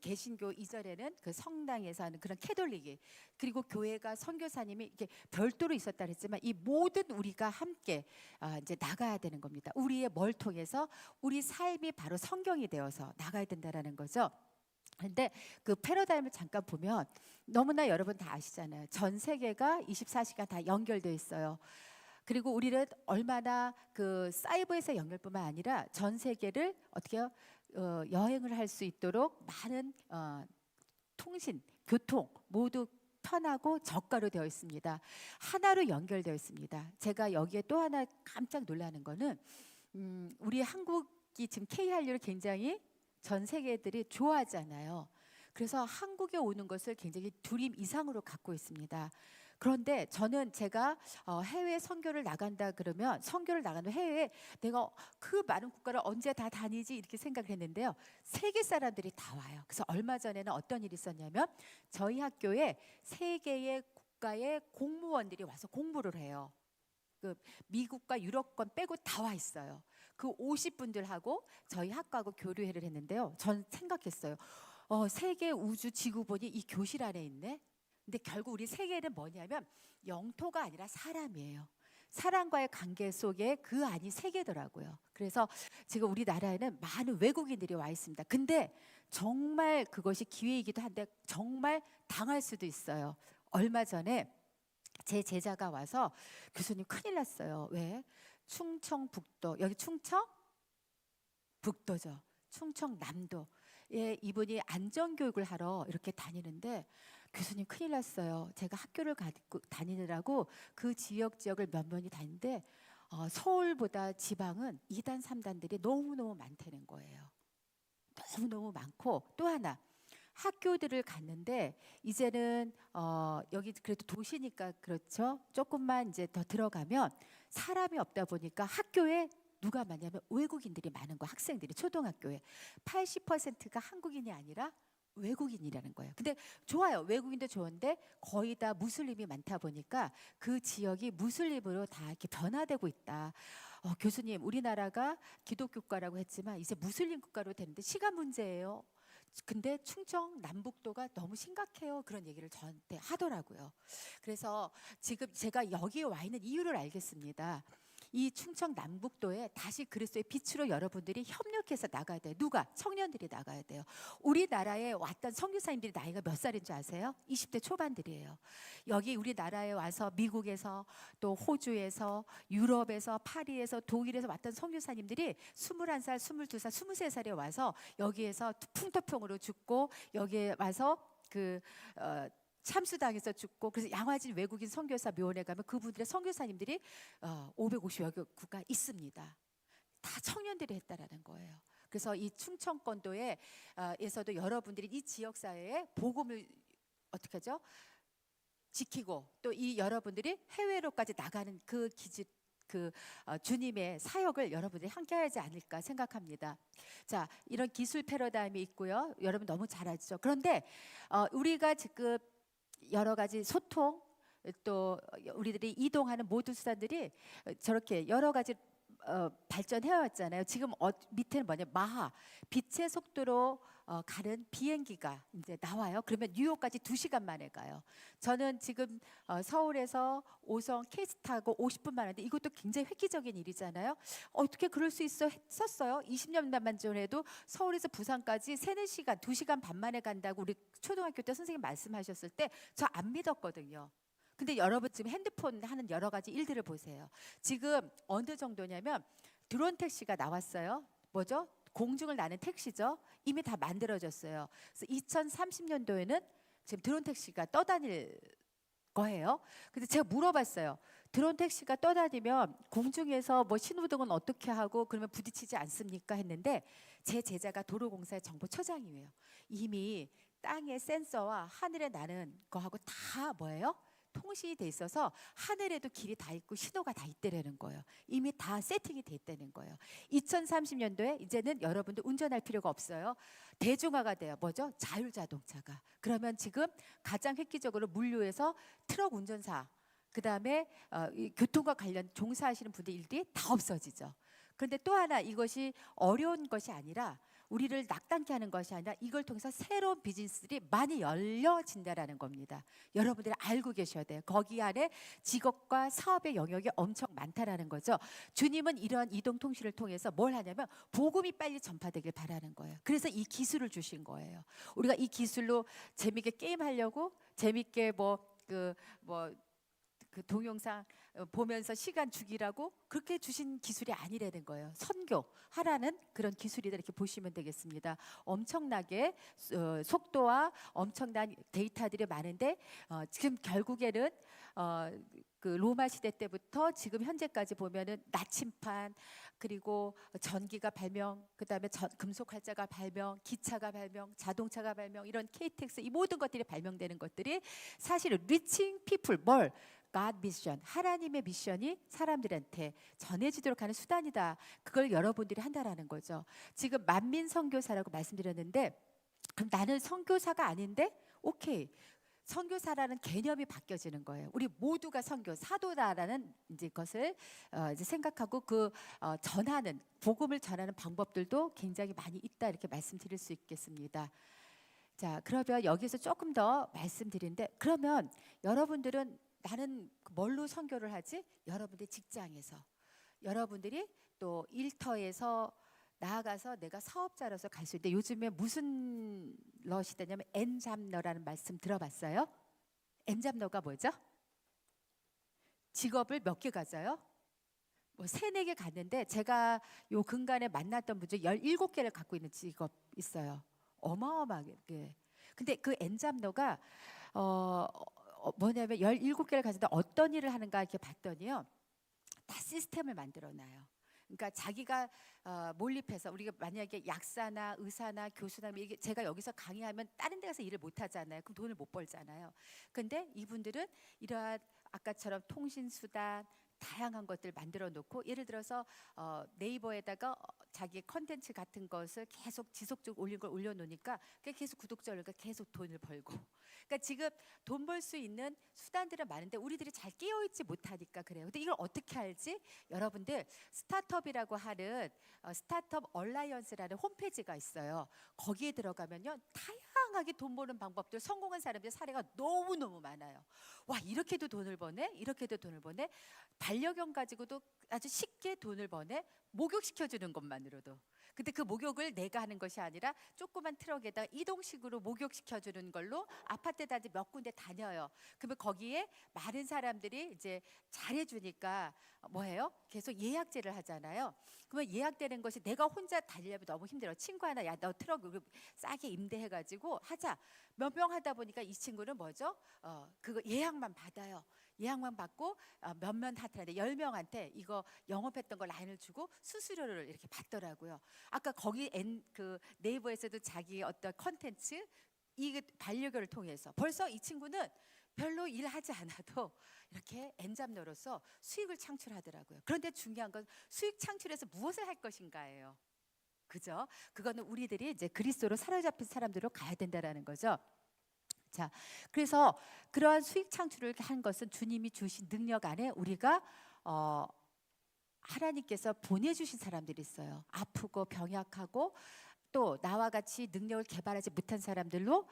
개신교 이전에는 그 성당에서 하는 그런 캐톨릭이, 그리고 교회가 선교사님이 이렇게 별도로 있었다 그랬지만 이 모든 우리가 함께 이제 나가야 되는 겁니다. 우리의 뭘 통해서 우리 삶이 바로 성경이 되어서 나가야 된다라는 거죠. 근데 그 패러다임을 잠깐 보면 너무나 여러분 다 아시잖아요. 전 세계가 24시간 다 연결되어 있어요. 그리고 우리는 얼마나 그 사이버에서 연결뿐만 아니라 전 세계를 어떻게 해요? 여행을 할 수 있도록 많은 통신, 교통 모두 편하고 저가로 되어 있습니다. 하나로 연결되어 있습니다. 제가 여기에 또 하나 깜짝 놀라는 거는 우리 한국이 지금 K한류를 굉장히 전 세계들이 좋아하잖아요. 그래서 한국에 오는 것을 굉장히 두림 이상으로 갖고 있습니다. 그런데 저는 제가 해외 선교를 나간다 그러면, 선교를 나가는 해외에 내가 그 많은 국가를 언제 다 다니지 이렇게 생각을 했는데요. 세계 사람들이 다 와요. 그래서 얼마 전에는 어떤 일이 있었냐면 저희 학교에 세 개의 국가의 공무원들이 와서 공부를 해요. 그 미국과 유럽권 빼고 다 와 있어요. 그 50분들하고 저희 학과하고 교류회를 했는데요. 전 생각했어요. 세계 우주 지구본이 이 교실 안에 있네. 근데 결국 우리 세계는 뭐냐면 영토가 아니라 사람이에요. 사람과의 관계 속에 그 안이 세계더라고요. 그래서 지금 우리나라에는 많은 외국인들이 와 있습니다. 근데 정말 그것이 기회이기도 한데 정말 당할 수도 있어요. 얼마 전에 제 제자가 와서 교수님 큰일 났어요. 왜? 충청북도, 여기 충청북도죠. 충청남도. 예, 이분이 안전교육을 하러 이렇게 다니는데 교수님 큰일 났어요. 제가 학교를 다니느라고 그 지역을 몇 번이 다니는데 서울보다 지방은 2단, 3단들이 너무너무 많다는 거예요. 너무너무 많고, 또 하나 학교들을 갔는데 이제는 여기 그래도 도시니까 그렇죠. 조금만 이제 더 들어가면 사람이 없다 보니까 학교에 누가 많냐면 외국인들이 많은 거. 학생들이 초등학교에 80%가 한국인이 아니라 외국인이라는 거예요. 근데 좋아요. 외국인도 좋은데 거의 다 무슬림이 많다 보니까 그 지역이 무슬림으로 다 이렇게 변화되고 있다. 교수님, 우리나라가 기독교 국가라고 했지만 이제 무슬림 국가로 되는데 시간 문제예요. 근데 충청 남북도가 너무 심각해요. 그런 얘기를 저한테 하더라고요. 그래서 지금 제가 여기에 와 있는 이유를 알겠습니다. 이 충청 남북도에 다시 그리스도의 빛으로 여러분들이 협력해서 나가야 돼요. 누가? 청년들이 나가야 돼요. 우리나라에 왔던 선교사님들이 나이가 몇 살인 줄 아세요? 20대 초반들이에요. 여기 우리나라에 와서 미국에서 또 호주에서 유럽에서 파리에서 독일에서 왔던 선교사님들이 21살, 22살, 23살에 와서 여기에서 풍토병으로 죽고 여기에 와서 참수당해서 죽고, 그래서 양화진 외국인 선교사 묘원에 가면 그분들의 선교사님들이 550여 개국가 있습니다. 다 청년들이 했다라는 거예요. 그래서 이 충청권도에 에서도 여러분들이 이 지역 사회에 복음을 어떻게 하죠? 지키고 또 이 여러분들이 해외로까지 나가는 그 기질, 주님의 사역을 여러분들이 함께하지 않을까 생각합니다. 자, 이런 기술 패러다임이 있고요. 여러분 너무 잘 아시죠? 그런데 우리가 지금 여러 가지 소통, 또 우리들이 이동하는 모든 수단들이 저렇게 여러 가지 발전해 왔잖아요. 지금 밑에는 뭐냐, 마하, 빛의 속도로 가는 비행기가 이제 나와요. 그러면 뉴욕까지 2시간 만에 가요. 저는 지금 서울에서 오성 KTX 타고 50분 만인데 이것도 굉장히 획기적인 일이잖아요. 어떻게 그럴 수 있어 했었어요. 20년만 전에도 서울에서 부산까지 3-4시간, 2시간 반 만에 간다고 우리 초등학교 때 선생님 말씀하셨을 때 저 안 믿었거든요. 근데 여러분 지금 핸드폰 하는 여러 가지 일들을 보세요. 지금 어느 정도냐면 드론 택시가 나왔어요. 뭐죠? 공중을 나는 택시죠. 이미 다 만들어졌어요. 그래서 2030년도에는 지금 드론 택시가 떠다닐 거예요. 근데 제가 물어봤어요. 드론 택시가 떠다니면 공중에서 뭐 신호등은 어떻게 하고 그러면 부딪히지 않습니까? 했는데 제 제자가 도로공사의 정보처장이에요. 이미 땅의 센서와 하늘에 나는 거하고 다 뭐예요? 통신이 돼 있어서 하늘에도 길이 다 있고 신호가 다 있대라는 거예요. 이미 다 세팅이 돼 있다는 거예요. 2030년도에 이제는 여러분들 운전할 필요가 없어요. 대중화가 돼요. 뭐죠? 자율자동차가. 그러면 지금 가장 획기적으로 물류에서 트럭 운전사, 그다음에 이 교통과 관련 종사하시는 분들 일들이 다 없어지죠. 그런데 또 하나 이것이 어려운 것이 아니라 우리를 낙담케 하는 것이 아니라 이걸 통해서 새로운 비즈니스들이 많이 열려진다라는 겁니다. 여러분들이 알고 계셔야 돼요. 거기 안에 직업과 사업의 영역이 엄청 많다라는 거죠. 주님은 이러한 이동통신을 통해서 뭘 하냐면 복음이 빨리 전파되길 바라는 거예요. 그래서 이 기술을 주신 거예요. 우리가 이 기술로 재밌게 게임하려고 재밌게 그 동영상 보면서 시간 죽이라고 그렇게 주신 기술이 아니라는 거예요. 선교하라는 그런 기술이다 이렇게 보시면 되겠습니다. 엄청나게 속도와 엄청난 데이터들이 많은데 지금 결국에는 그 로마 시대 때부터 지금 현재까지 보면은 나침판 그리고 전기가 발명, 그다음에 금속 활자가 발명, 기차가 발명, 자동차가 발명 이런 KTX 이 모든 것들이 발명되는 것들이 사실은 reaching people 뭘 God 미션, 하나님의 미션이 사람들한테 전해지도록 하는 수단이다. 그걸 여러분들이 한다라는 거죠. 지금 만민 선교사라고 말씀드렸는데 그럼 나는 선교사가 아닌데 오케이. 선교사라는 개념이 바뀌어지는 거예요. 우리 모두가 선교 사도다라는 이제 것을 이제 생각하고 전하는 복음을 전하는 방법들도 굉장히 많이 있다 이렇게 말씀드릴 수 있겠습니다. 자, 그러면 여기서 조금 더 말씀드리는데 그러면 여러분들은 나는 뭘로 선교를 하지? 여러분들 직장에서, 여러분들이 또 일터에서 나아가서 내가 사업자로서 갈 수 있는데 요즘에 무슨 러 시대냐면 엔잡러라는 말씀 들어봤어요? 엔잡러가 뭐죠? 직업을 몇 개 가져요? 뭐 3-4개 갔는데 제가 요 근간에 만났던 분 중에 17개를 갖고 있는 직업 있어요. 어마어마하게. 근데 그 엔잡러가 뭐냐면 17개를 가진다 어떤 일을 하는가 이렇게 봤더니요. 다 시스템을 만들어 놔요. 그러니까 자기가 몰입해서 우리가 만약에 약사나 의사나 교수나 이게 제가 여기서 강의하면 다른 데 가서 일을 못 하잖아요. 그럼 돈을 못 벌잖아요. 근데 이분들은 이러한 아까처럼 통신 수단 다양한 것들 만들어 놓고 예를 들어서 네이버에다가 자기 컨텐츠 같은 것을 계속 지속적으로 올린 걸 올려놓으니까 계속 구독자를 계속 돈을 벌고 그러니까 지금 돈 벌 수 있는 수단들은 많은데 우리들이 잘 끼어있지 못하니까 그래요. 근데 이걸 어떻게 알지? 여러분들 스타트업이라고 하는 스타트업 얼라이언스라는 홈페이지가 있어요. 거기에 들어가면요 다양하게 돈 버는 방법들 성공한 사람들 사례가 너무너무 많아요. 와 이렇게도 돈을 버네? 이렇게도 돈을 버네? 반려견 가지고도 아주 쉽게 돈을 버네? 목욕시켜주는 것만으로도. 근데 그 목욕을 내가 하는 것이 아니라 조그만 트럭에다 이동식으로 목욕시켜주는 걸로 아파트에다 몇 군데 다녀요. 그러면 거기에 많은 사람들이 이제 잘해주니까 뭐예요? 계속 예약제를 하잖아요. 그러면 예약되는 것이 내가 혼자 달리려면 너무 힘들어. 친구 하나 야 너 트럭 싸게 임대해가지고 하자. 몇 명 하다 보니까 이 친구는 뭐죠? 그거 예약만 받아요. 예약만 받고 몇몇 하트한테 10명한테 이거 영업했던 걸 라인을 주고 수수료를 이렇게 받더라고요. 아까 거기 그 네이버에서도 자기 어떤 컨텐츠 이 반려견을 통해서 벌써 이 친구는 별로 일하지 않아도 이렇게 엔잡러로서 수익을 창출하더라고요. 그런데 중요한 건 수익 창출해서 무엇을 할 것인가예요. 그죠? 그거는 우리들이 이제 그리스도로 사로잡힌 사람들로 가야 된다라는 거죠. 자, 그래서 그러한 수익 창출을 한 것은 주님이 주신 능력 안에 우리가 하나님께서 보내주신 사람들이 있어요. 아프고 병약하고 또 나와 같이 능력을 개발하지 못한 사람들로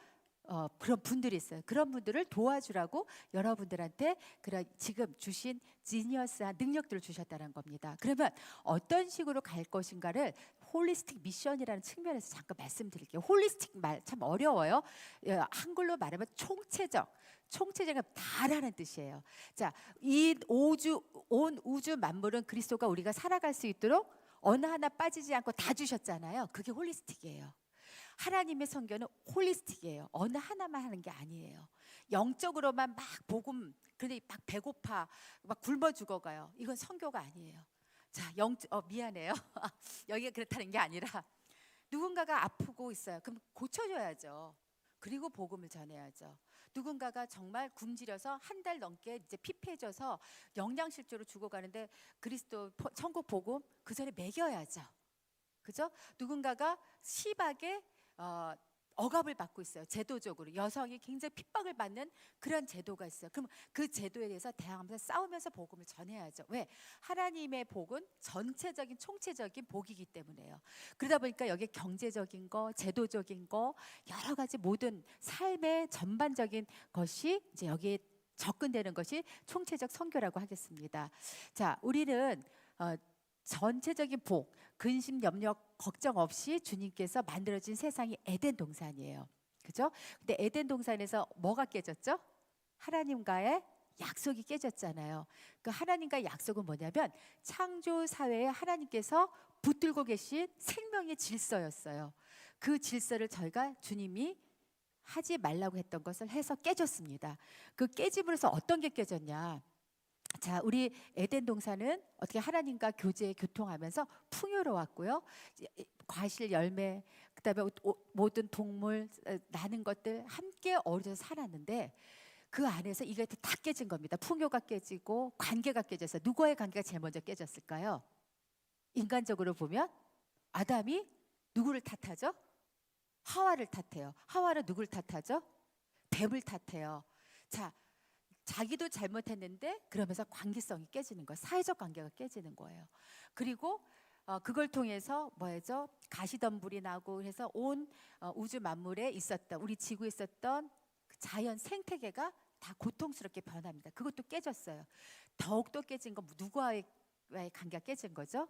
그런 분들이 있어요. 그런 분들을 도와주라고 여러분들한테 그런 지금 주신 지니어스한 능력들을 주셨다는 겁니다. 그러면 어떤 식으로 갈 것인가를 홀리스틱 미션이라는 측면에서 잠깐 말씀드릴게요. 홀리스틱 말 참 어려워요. 한글로 말하면 총체적은 다라는 뜻이에요. 자, 온 우주 만물은 그리스도가 우리가 살아갈 수 있도록 어느 하나 빠지지 않고 다 주셨잖아요. 그게 홀리스틱이에요. 하나님의 선교는 홀리스틱이에요. 어느 하나만 하는 게 아니에요. 영적으로만 막 복음, 그런데 막 배고파, 막 굶어 죽어가요. 이건 선교가 아니에요. 자, 미안해요. 여기가 그렇다는 게 아니라 누군가가 아프고 있어요. 그럼 고쳐줘야죠. 그리고 복음을 전해야죠. 누군가가 정말 굶주려서 한 달 넘게 이제 피폐해져서 영양실조로 죽어가는데 그리스도 천국 복음 그 전에 먹여야죠. 그죠? 누군가가 심하게 억압을 받고 있어요. 제도적으로 여성이 굉장히 핍박을 받는 그런 제도가 있어요. 그럼 그 제도에 대해서 대항하면서 싸우면서 복음을 전해야죠. 왜? 하나님의 복은 전체적인 총체적인 복이기 때문에요. 그러다 보니까 여기 경제적인 거, 제도적인 거, 여러 가지 모든 삶의 전반적인 것이 이제 여기에 접근되는 것이 총체적 선교라고 하겠습니다. 자, 우리는 전체적인 복, 근심, 염려, 걱정 없이 주님께서 만들어진 세상이 에덴 동산이에요. 그죠? 근데 에덴 동산에서 뭐가 깨졌죠? 하나님과의 약속이 깨졌잖아요. 그 하나님과의 약속은 뭐냐면 창조 사회에 하나님께서 붙들고 계신 생명의 질서였어요. 그 질서를 저희가 주님이 하지 말라고 했던 것을 해서 깨졌습니다. 그 깨짐으로 해서 어떤 게 깨졌냐? 자, 우리 에덴 동산은 어떻게 하나님과 교통하면서 풍요로웠고요. 과실, 열매, 그다음에 모든 동물, 나는 것들 함께 어우러져 살았는데 그 안에서 이게 다 깨진 겁니다. 풍요가 깨지고 관계가 깨져서 누구와의 관계가 제일 먼저 깨졌을까요? 인간적으로 보면 아담이 누구를 탓하죠? 하와를 탓해요. 하와는 누구를 탓하죠? 뱀을 탓해요. 자, 자기도 잘못했는데 그러면서 관계성이 깨지는 거예요. 사회적 관계가 깨지는 거예요. 그리고 그걸 통해서 뭐죠? 가시덤불이 나고 그래서 온 우주 만물에 있었던 우리 지구에 있었던 그 자연 생태계가 다 고통스럽게 변합니다. 그것도 깨졌어요. 더욱더 깨진 건 누구와의 관계가 깨진 거죠?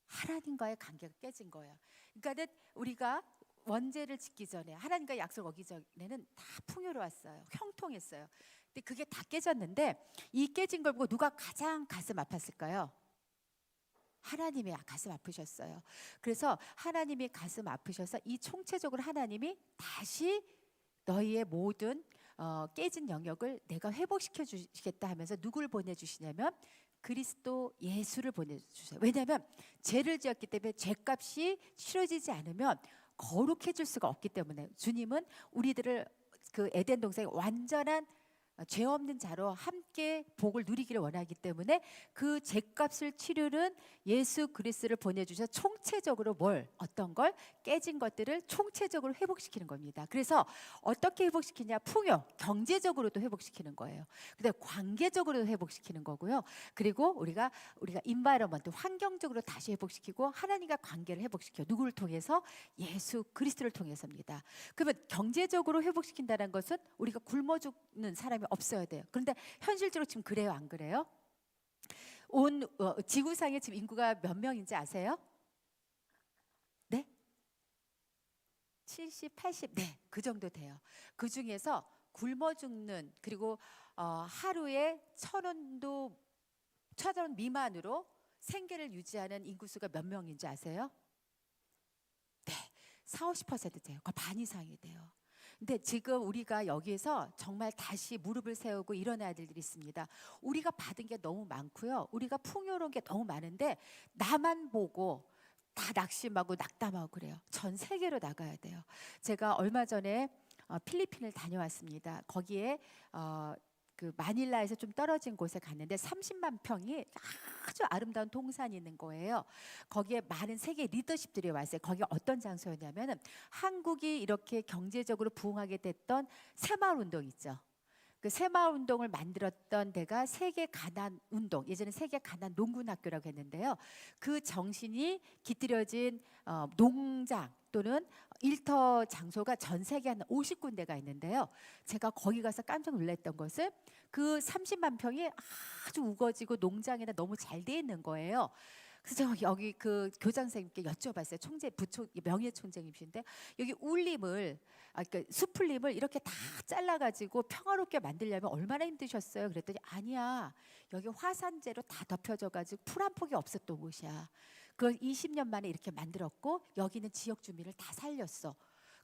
하나님과의 관계가 깨진 거예요. 그러니까는 우리가 원죄를 짓기 전에 하나님과 약속 어기기 전에는 다 풍요로웠어요. 형통했어요. 근데 그게 다 깨졌는데 이 깨진 걸 보고 누가 가장 가슴 아팠을까요? 하나님이 가슴 아프셨어요. 그래서 하나님이 가슴 아프셔서 이 총체적으로 하나님이 다시 너희의 모든 깨진 영역을 내가 회복시켜 주시겠다 하면서 누구를 보내주시냐면 그리스도 예수를 보내주셔요. 왜냐하면 죄를 지었기 때문에 죄값이 치러지지 않으면 거룩해질 수가 없기 때문에 주님은 우리들을 그 에덴 동산의 완전한 죄 없는 자로 함께 복을 누리기를 원하기 때문에 그 죄값을 치르는 예수 그리스도를 보내주셔서 총체적으로 어떤 걸 깨진 것들을 총체적으로 회복시키는 겁니다. 그래서 어떻게 회복시키냐? 풍요, 경제적으로도 회복시키는 거예요. 근데 관계적으로도 회복시키는 거고요. 그리고 우리가 인바이러먼트, 환경적으로 다시 회복시키고 하나님과 관계를 회복시켜. 누구를 통해서? 예수 그리스도를 통해서입니다. 그러면 경제적으로 회복시킨다는 것은 우리가 굶어 죽는 사람이 없어야 돼요. 그런데 현실적으로 지금 그래요, 안 그래요? 온 지구상에 지금 인구가 몇 명인지 아세요? 네? 70, 80, 네, 그 정도 돼요. 그 중에서 굶어 죽는 그리고 하루에 1,000원 미만으로 생계를 유지하는 인구수가 몇 명인지 아세요? 네, 40~50% 돼요. 그 반 이상이 돼요. 근데 지금 우리가 여기에서 정말 다시 무릎을 세우고 일어나야 될 일이 있습니다. 우리가 받은 게 너무 많고요. 우리가 풍요로운 게 너무 많은데 나만 보고 다 낙심하고 낙담하고 그래요. 전 세계로 나가야 돼요. 제가 얼마 전에 필리핀을 다녀왔습니다. 거기에 그 마닐라에서 좀 떨어진 곳에 갔는데 30만 평이 아주 아름다운 동산이 있는 거예요. 거기에 많은 세계 리더십들이 왔어요. 거기가 어떤 장소였냐면 한국이 이렇게 경제적으로 부흥하게 됐던 새마을 운동 있죠. 그 새마을 운동을 만들었던 데가 세계 가난 운동, 예전에 세계 가난 농군학교라고 했는데요. 그 정신이 깃들여진 농장 또는 일터 장소가 전 세계 한 50군데가 있는데요. 제가 거기 가서 깜짝 놀랐던 것은 그 30만 평이 아주 우거지고 농장에다 너무 잘 돼 있는 거예요. 그래서 제가 여기 그 교장 선생님께 여쭤봤어요. 명예총재님이신데 여기 울림을 그러니까 수풀림을 이렇게 다 잘라가지고 평화롭게 만들려면 얼마나 힘드셨어요? 그랬더니 아니야, 여기 화산재로 다 덮여져가지고 풀 한 폭이 없었던 곳이야. 그걸 20년 만에 이렇게 만들었고 여기는 지역 주민을 다 살렸어.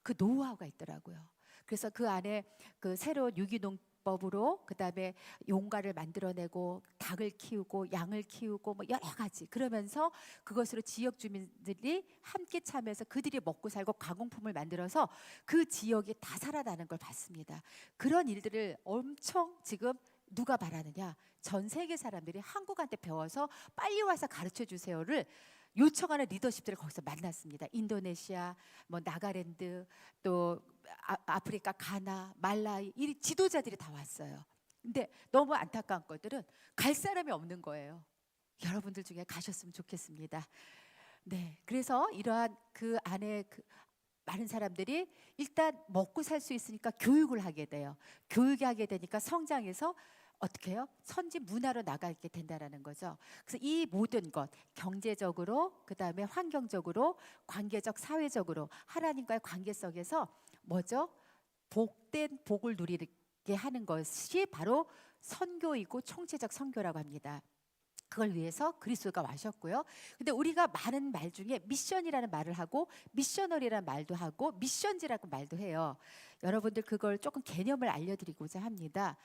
그 노하우가 있더라고요. 그래서 그 안에 그 새로운 유기농법으로 그다음에 용가를 만들어내고 닭을 키우고 양을 키우고 뭐 여러 가지 그러면서 그것으로 지역 주민들이 함께 참여해서 그들이 먹고 살고 가공품을 만들어서 그 지역이 다 살아나는 걸 봤습니다. 그런 일들을 엄청 지금 누가 바라느냐? 전 세계 사람들이 한국한테 배워서 빨리 와서 가르쳐 주세요를 요청하는 리더십들을 거기서 만났습니다. 인도네시아, 뭐 나가랜드, 또 아프리카 가나, 말라이 이 지도자들이 다 왔어요. 근데 너무 안타까운 것들은 갈 사람이 없는 거예요. 여러분들 중에 가셨으면 좋겠습니다. 네, 그래서 이러한 그 안에 많은 사람들이 일단 먹고 살 수 있으니까 교육을 하게 돼요. 교육이 하게 되니까 성장해서 어떻게 해요? 선지 문화로 나가게 된다라는 거죠. 그래서 이 모든 것, 경제적으로, 그 다음에 환경적으로, 관계적, 사회적으로 하나님과의 관계 속에서 뭐죠? 복된 복을 누리게 하는 것이 바로 선교이고 총체적 선교라고 합니다. 그걸 위해서 그리스도가 와셨고요. 근데 우리가 많은 말 중에 미션이라는 말을 하고 미셔너리라는 말도 하고 미션지라고 말도 해요. 여러분들 그걸 조금 개념을 알려드리고자 합니다.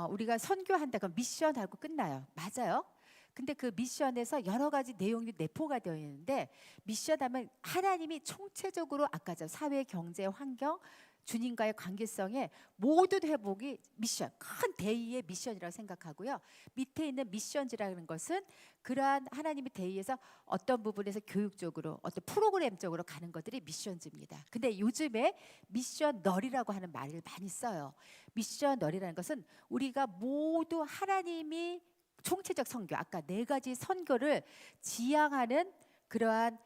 우리가 선교한다 그럼 미션하고 끝나요. 맞아요. 근데 그 미션에서 여러 가지 내용이 내포가 되어 있는데 미션하면 하나님이 총체적으로 아까죠. 사회, 경제, 환경 주님과의 관계성의 모든 회복이 미션, 큰 대의의 미션이라고 생각하고요. 밑에 있는 미션지라는 것은 그러한 하나님의 대의에서 어떤 부분에서 교육적으로 어떤 프로그램적으로 가는 것들이 미션지입니다. 근데 요즘에 미션널이라고 하는 말을 많이 써요. 미션널이라는 것은 우리가 모두 하나님이 총체적 선교, 아까 4가지 선교를 지향하는 그러한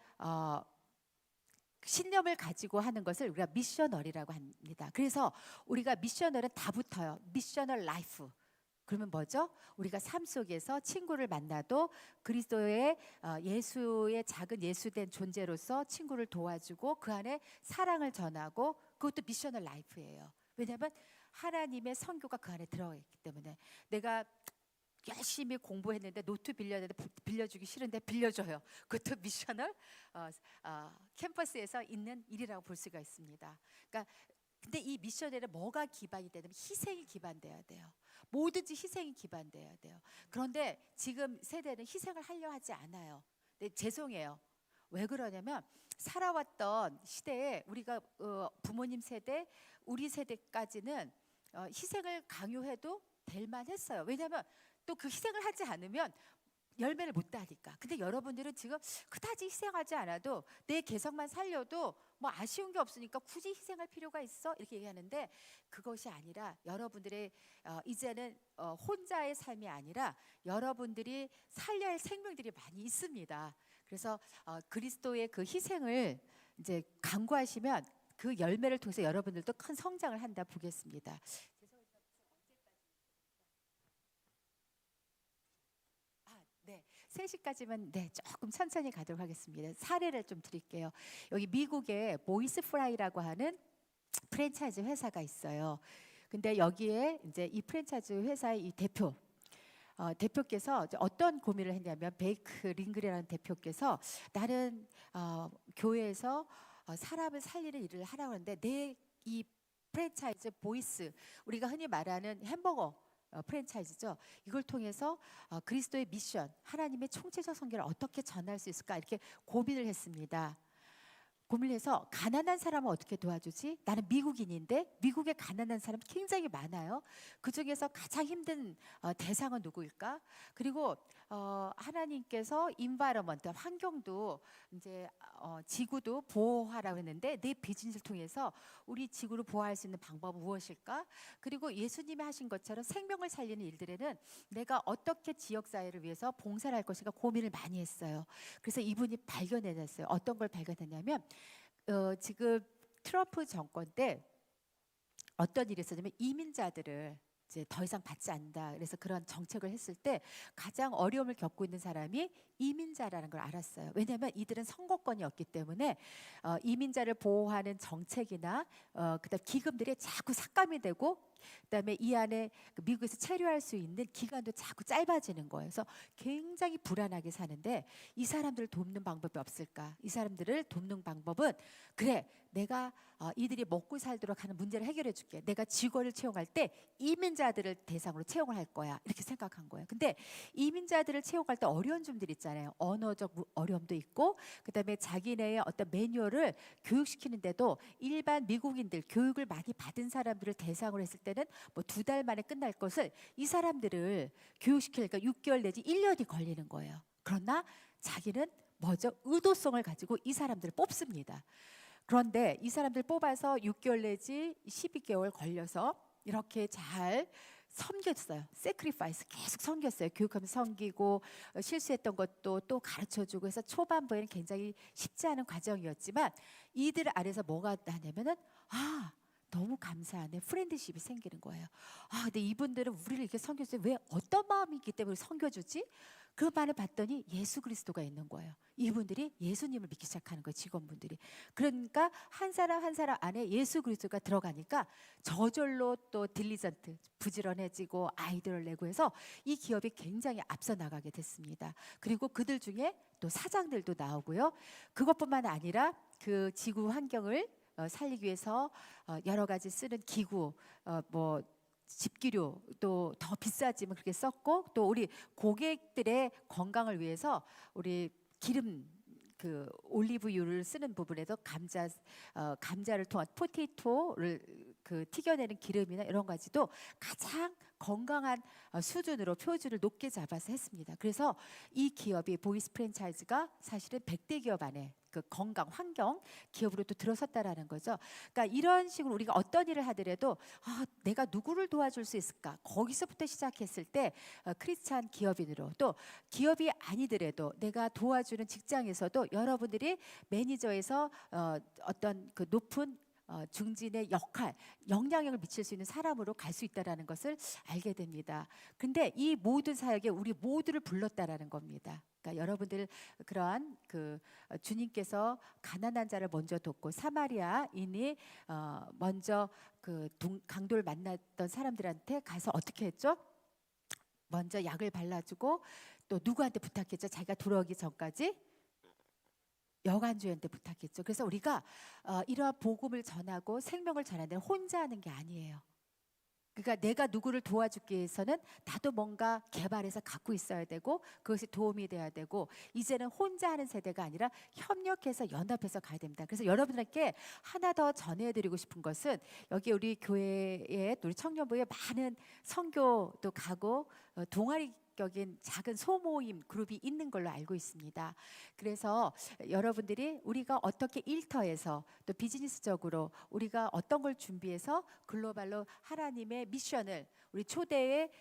신념을 가지고 하는 것을 우리가 미셔널이라고 합니다. 그래서 우리가 미셔널은 다 붙어요. 미셔널 라이프. 그러면 뭐죠? 우리가 삶 속에서 친구를 만나도 그리스도의 예수의 작은 예수된 존재로서 친구를 도와주고 그 안에 사랑을 전하고 그것도 미셔널 라이프예요. 왜냐하면 하나님의 선교가 그 안에 들어있기 때문에 내가 열심히 공부했는데 노트 빌려주기 싫은데 빌려줘요. 그것도 미셔널 캠퍼스에서 있는 일이라고 볼 수가 있습니다. 그러니까 근데 이 미션에는 뭐가 기반이 되냐면 희생이 기반돼야 돼요. 뭐든지 희생이 기반돼야 돼요. 그런데 지금 세대는 희생을 하려 하지 않아요. 근데 죄송해요. 왜 그러냐면 살아왔던 시대에 우리가 부모님 세대, 우리 세대까지는 희생을 강요해도 될 만했어요. 왜냐하면 또 그 희생을 하지 않으면 열매를 못 따니까. 근데 여러분들은 지금 그다지 희생하지 않아도 내 개성만 살려도 뭐 아쉬운 게 없으니까 굳이 희생할 필요가 있어? 이렇게 얘기하는데 그것이 아니라 여러분들의 이제는 혼자의 삶이 아니라 여러분들이 살려야 할 생명들이 많이 있습니다. 그래서 그리스도의 그 희생을 이제 강구하시면 그 열매를 통해서 여러분들도 큰 성장을 한다 보겠습니다. 3시까지만 조금 천천히 가도록 하겠습니다. 사례를 좀 드릴게요. 여기 미국에 보이스 프라이라고 하는 프랜차이즈 회사가 있어요. 근데 여기에 이제 이 프랜차이즈 회사의 이 대표께서 어떤 고민을 했냐면 베이크 링글이라는 대표께서 나는 교회에서 사람을 살리는 일을 하라고 하는데 내 이 프랜차이즈 보이스 우리가 흔히 말하는 햄버거 프랜차이즈죠. 이걸 통해서 그리스도의 미션, 하나님의 총체적 선교를 어떻게 전할 수 있을까 이렇게 고민을 했습니다. 고민을 해서 가난한 사람은 어떻게 도와주지? 나는 미국인인데 미국에 가난한 사람이 굉장히 많아요. 그중에서 가장 힘든 대상은 누구일까? 그리고 하나님께서 인바이러먼트 환경도 이제 지구도 보호하라고 했는데 내 비즈니스를 통해서 우리 지구를 보호할 수 있는 방법은 무엇일까? 그리고 예수님이 하신 것처럼 생명을 살리는 일들에는 내가 어떻게 지역 사회를 위해서 봉사를 할 것인가 고민을 많이 했어요. 그래서 이분이 발견해냈어요. 어떤 걸 발견했냐면 지금 트럼프 정권 때 어떤 일이 있었냐면 이민자들을 이제 더 이상 받지 않는다. 그래서 그런 정책을 했을 때 가장 어려움을 겪고 있는 사람이 이민자라는 걸 알았어요. 왜냐하면 이들은 선거권이 없기 때문에 이민자를 보호하는 정책이나 그다음 기금들이 자꾸 삭감이 되고 그다음에 이 안에 그 미국에서 체류할 수 있는 기간도 자꾸 짧아지는 거예요. 그래서 굉장히 불안하게 사는데 이 사람들을 돕는 방법이 없을까? 이 사람들을 돕는 방법은 그래 내가 이들이 먹고 살도록 하는 문제를 해결해 줄게. 내가 직원을 채용할 때 이민자들을 대상으로 채용을 할 거야. 이렇게 생각한 거예요. 근데 이민자들을 채용할 때 어려운 점들이 있잖아요. 언어적 어려움도 있고 그다음에 자기네의 어떤 매뉴얼을 교육시키는데도 일반 미국인들 교육을 많이 받은 사람들을 대상으로 했을 때는 뭐 2달 만에 끝날 것을 이 사람들을 교육시키니까 6개월 내지 1년이 걸리는 거예요. 그러나 자기는 뭐죠? 의도성을 가지고 이 사람들을 뽑습니다. 그런데 이 사람들 뽑아서 6개월 내지 12개월 걸려서 이렇게 잘 섬겼어요. 세크리파이스 계속 섬겼어요. 교육하면서 섬기고 실수했던 것도 또 가르쳐주고 해서 초반부에는 굉장히 쉽지 않은 과정이었지만 이들 안에서 뭐가 나냐면은 너무 감사하네. 프렌드십이 생기는 거예요. 근데 이분들은 우리를 이렇게 섬겼어요. 왜 어떤 마음이기 때문에 섬겨주지? 그 말을 봤더니 예수 그리스도가 있는 거예요. 이분들이 예수님을 믿기 시작하는 거예요. 직원분들이. 그러니까 한 사람 한 사람 안에 예수 그리스도가 들어가니까 저절로 또 딜리전트 부지런해지고 아이디어를 내고 해서 이 기업이 굉장히 앞서 나가게 됐습니다. 그리고 그들 중에 또 사장들도 나오고요. 그것뿐만 아니라 그 지구 환경을 살리기 위해서 여러 가지 쓰는 기구 뭐 집기료 또 더 비싸지만 그렇게 썼고 또 우리 고객들의 건강을 위해서 우리 기름 그 올리브유를 쓰는 부분에서 감자를 통한 포테이토를 그 튀겨내는 기름이나 이런 가지도 가장 건강한 수준으로 표준을 높게 잡아서 했습니다. 그래서 이 기업이 보이스 프랜차이즈가 사실은 100대 기업 안에 그 건강 환경 기업으로 또 들어섰다라는 거죠. 그러니까 이런 식으로 우리가 어떤 일을 하더라도 내가 누구를 도와줄 수 있을까? 거기서부터 시작했을 때 크리스찬 기업인으로 또 기업이 아니더라도 내가 도와주는 직장에서도 여러분들이 매니저에서 어떤 그 높은 중진의 역할, 영향력을 미칠 수 있는 사람으로 갈 수 있다라는 것을 알게 됩니다. 근데 이 모든 사역에 우리 모두를 불렀다라는 겁니다. 그러니까 여러분들 그러한 그 주님께서 가난한 자를 먼저 돕고 사마리아인이 먼저 그 강도를 만났던 사람들한테 가서 어떻게 했죠? 먼저 약을 발라주고 또 누구한테 부탁했죠? 자기가 돌아오기 전까지 여관주한테 부탁했죠. 그래서 우리가 이러한 복음을 전하고 생명을 전하는 혼자 하는 게 아니에요. 그러니까 내가 누구를 도와주기 위해서는 나도 뭔가 개발해서 갖고 있어야 되고 그것이 도움이 돼야 되고 이제는 혼자 하는 세대가 아니라 협력해서 연합해서 가야 됩니다. 그래서 여러분들께 하나 더 전해드리고 싶은 것은 여기 우리 교회에 우리 청년부에 많은 선교도 가고 동아리격인 작은 소모임 그룹이 있는 걸로 알고 있습니다. 그래서 여러분들이 우리가 어떻게 일터에서 또 비즈니스적으로 우리가 어떤 걸 준비해서 글로벌로 하나님의 미션을 우리 초대의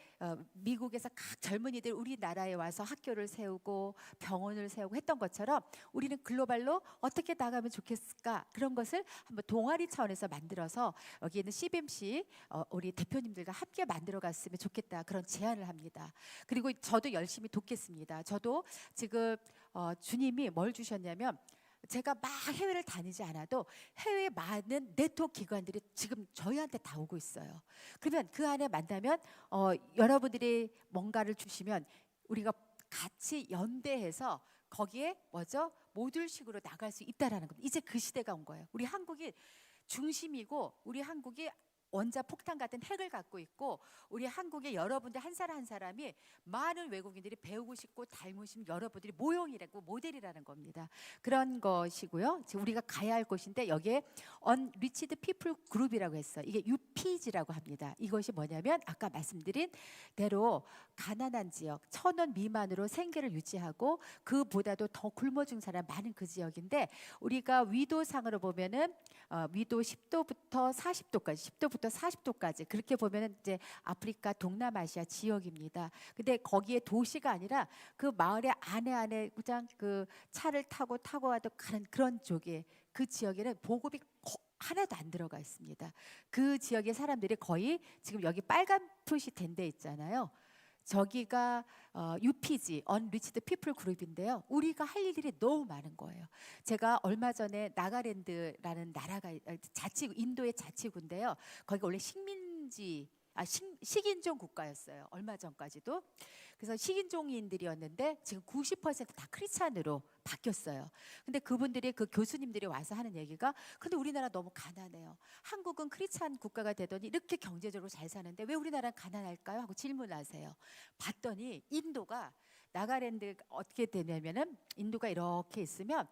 미국에서 각 젊은이들 우리나라에 와서 학교를 세우고 병원을 세우고 했던 것처럼 우리는 글로벌로 어떻게 나가면 좋겠을까 그런 것을 한번 동아리 차원에서 만들어서 여기 있는 CBMC 우리 대표님들과 함께 만들어 갔으면 좋겠다 그런 제안을 합니다. 그리고 저도 열심히 돕겠습니다. 저도 지금 주님이 뭘 주셨냐면 제가 막 해외를 다니지 않아도 해외에 많은 네트워크 기관들이 지금 저희한테 다 오고 있어요. 그러면 그 안에 만나면 여러분들이 뭔가를 주시면 우리가 같이 연대해서 거기에 뭐죠? 모듈식으로 나갈 수 있다라는 겁니다. 이제 그 시대가 온 거예요. 우리 한국이 중심이고 우리 한국이 원자 폭탄 같은 핵을 갖고 있고 우리 한국의 여러분들 한 사람 한 사람이 많은 외국인들이 배우고 싶고 닮고 싶은 여러분들이 모형이라고 모델이라는 겁니다. 그런 것이고요. 지금 우리가 가야 할 곳인데 여기에 Unreached People 그룹이라고 했어요. 이게 UPG라고 합니다. 이것이 뭐냐면 아까 말씀드린 대로 가난한 지역 1,000원 미만으로 생계를 유지하고 그보다도 더 굶어 죽는 사람 많은 그 지역인데 우리가 위도상으로 보면은 위도 10도부터 40도까지 10도부터 40도까지 그렇게 보면은 이제 아프리카 동남아시아 지역입니다. 근데 거기에 도시가 아니라 그 마을의 안에 그냥 그 차를 타고 와도 가는 그런 쪽에 그 지역에는 보급이 하나도 안 들어가 있습니다. 그 지역의 사람들이 거의 지금 여기 빨간 표시 된 데 있잖아요. 저기가 UPG, Unreached People 그룹인데요. 우리가 할 일들이 너무 많은 거예요. 제가 얼마 전에 나가랜드라는 나라가 인도의 자치구인데요. 거기가 원래 식민 식인종 국가였어요. 얼마 전까지도. 그래서 식인종인들이었는데 지금 90%다 크리스찬으로 바뀌었어요. 근데 그분들이 그 교수님들이 와서 하는 얘기가 근데 우리나라 너무 가난해요. 한국은 크리스찬 국가가 되더니 이렇게 경제적으로 잘 사는데 왜 우리나라는 가난할까요? 하고 질문하세요. 봤더니 인도가 나가랜드 어떻게 되냐면은 인도가 이렇게 있으면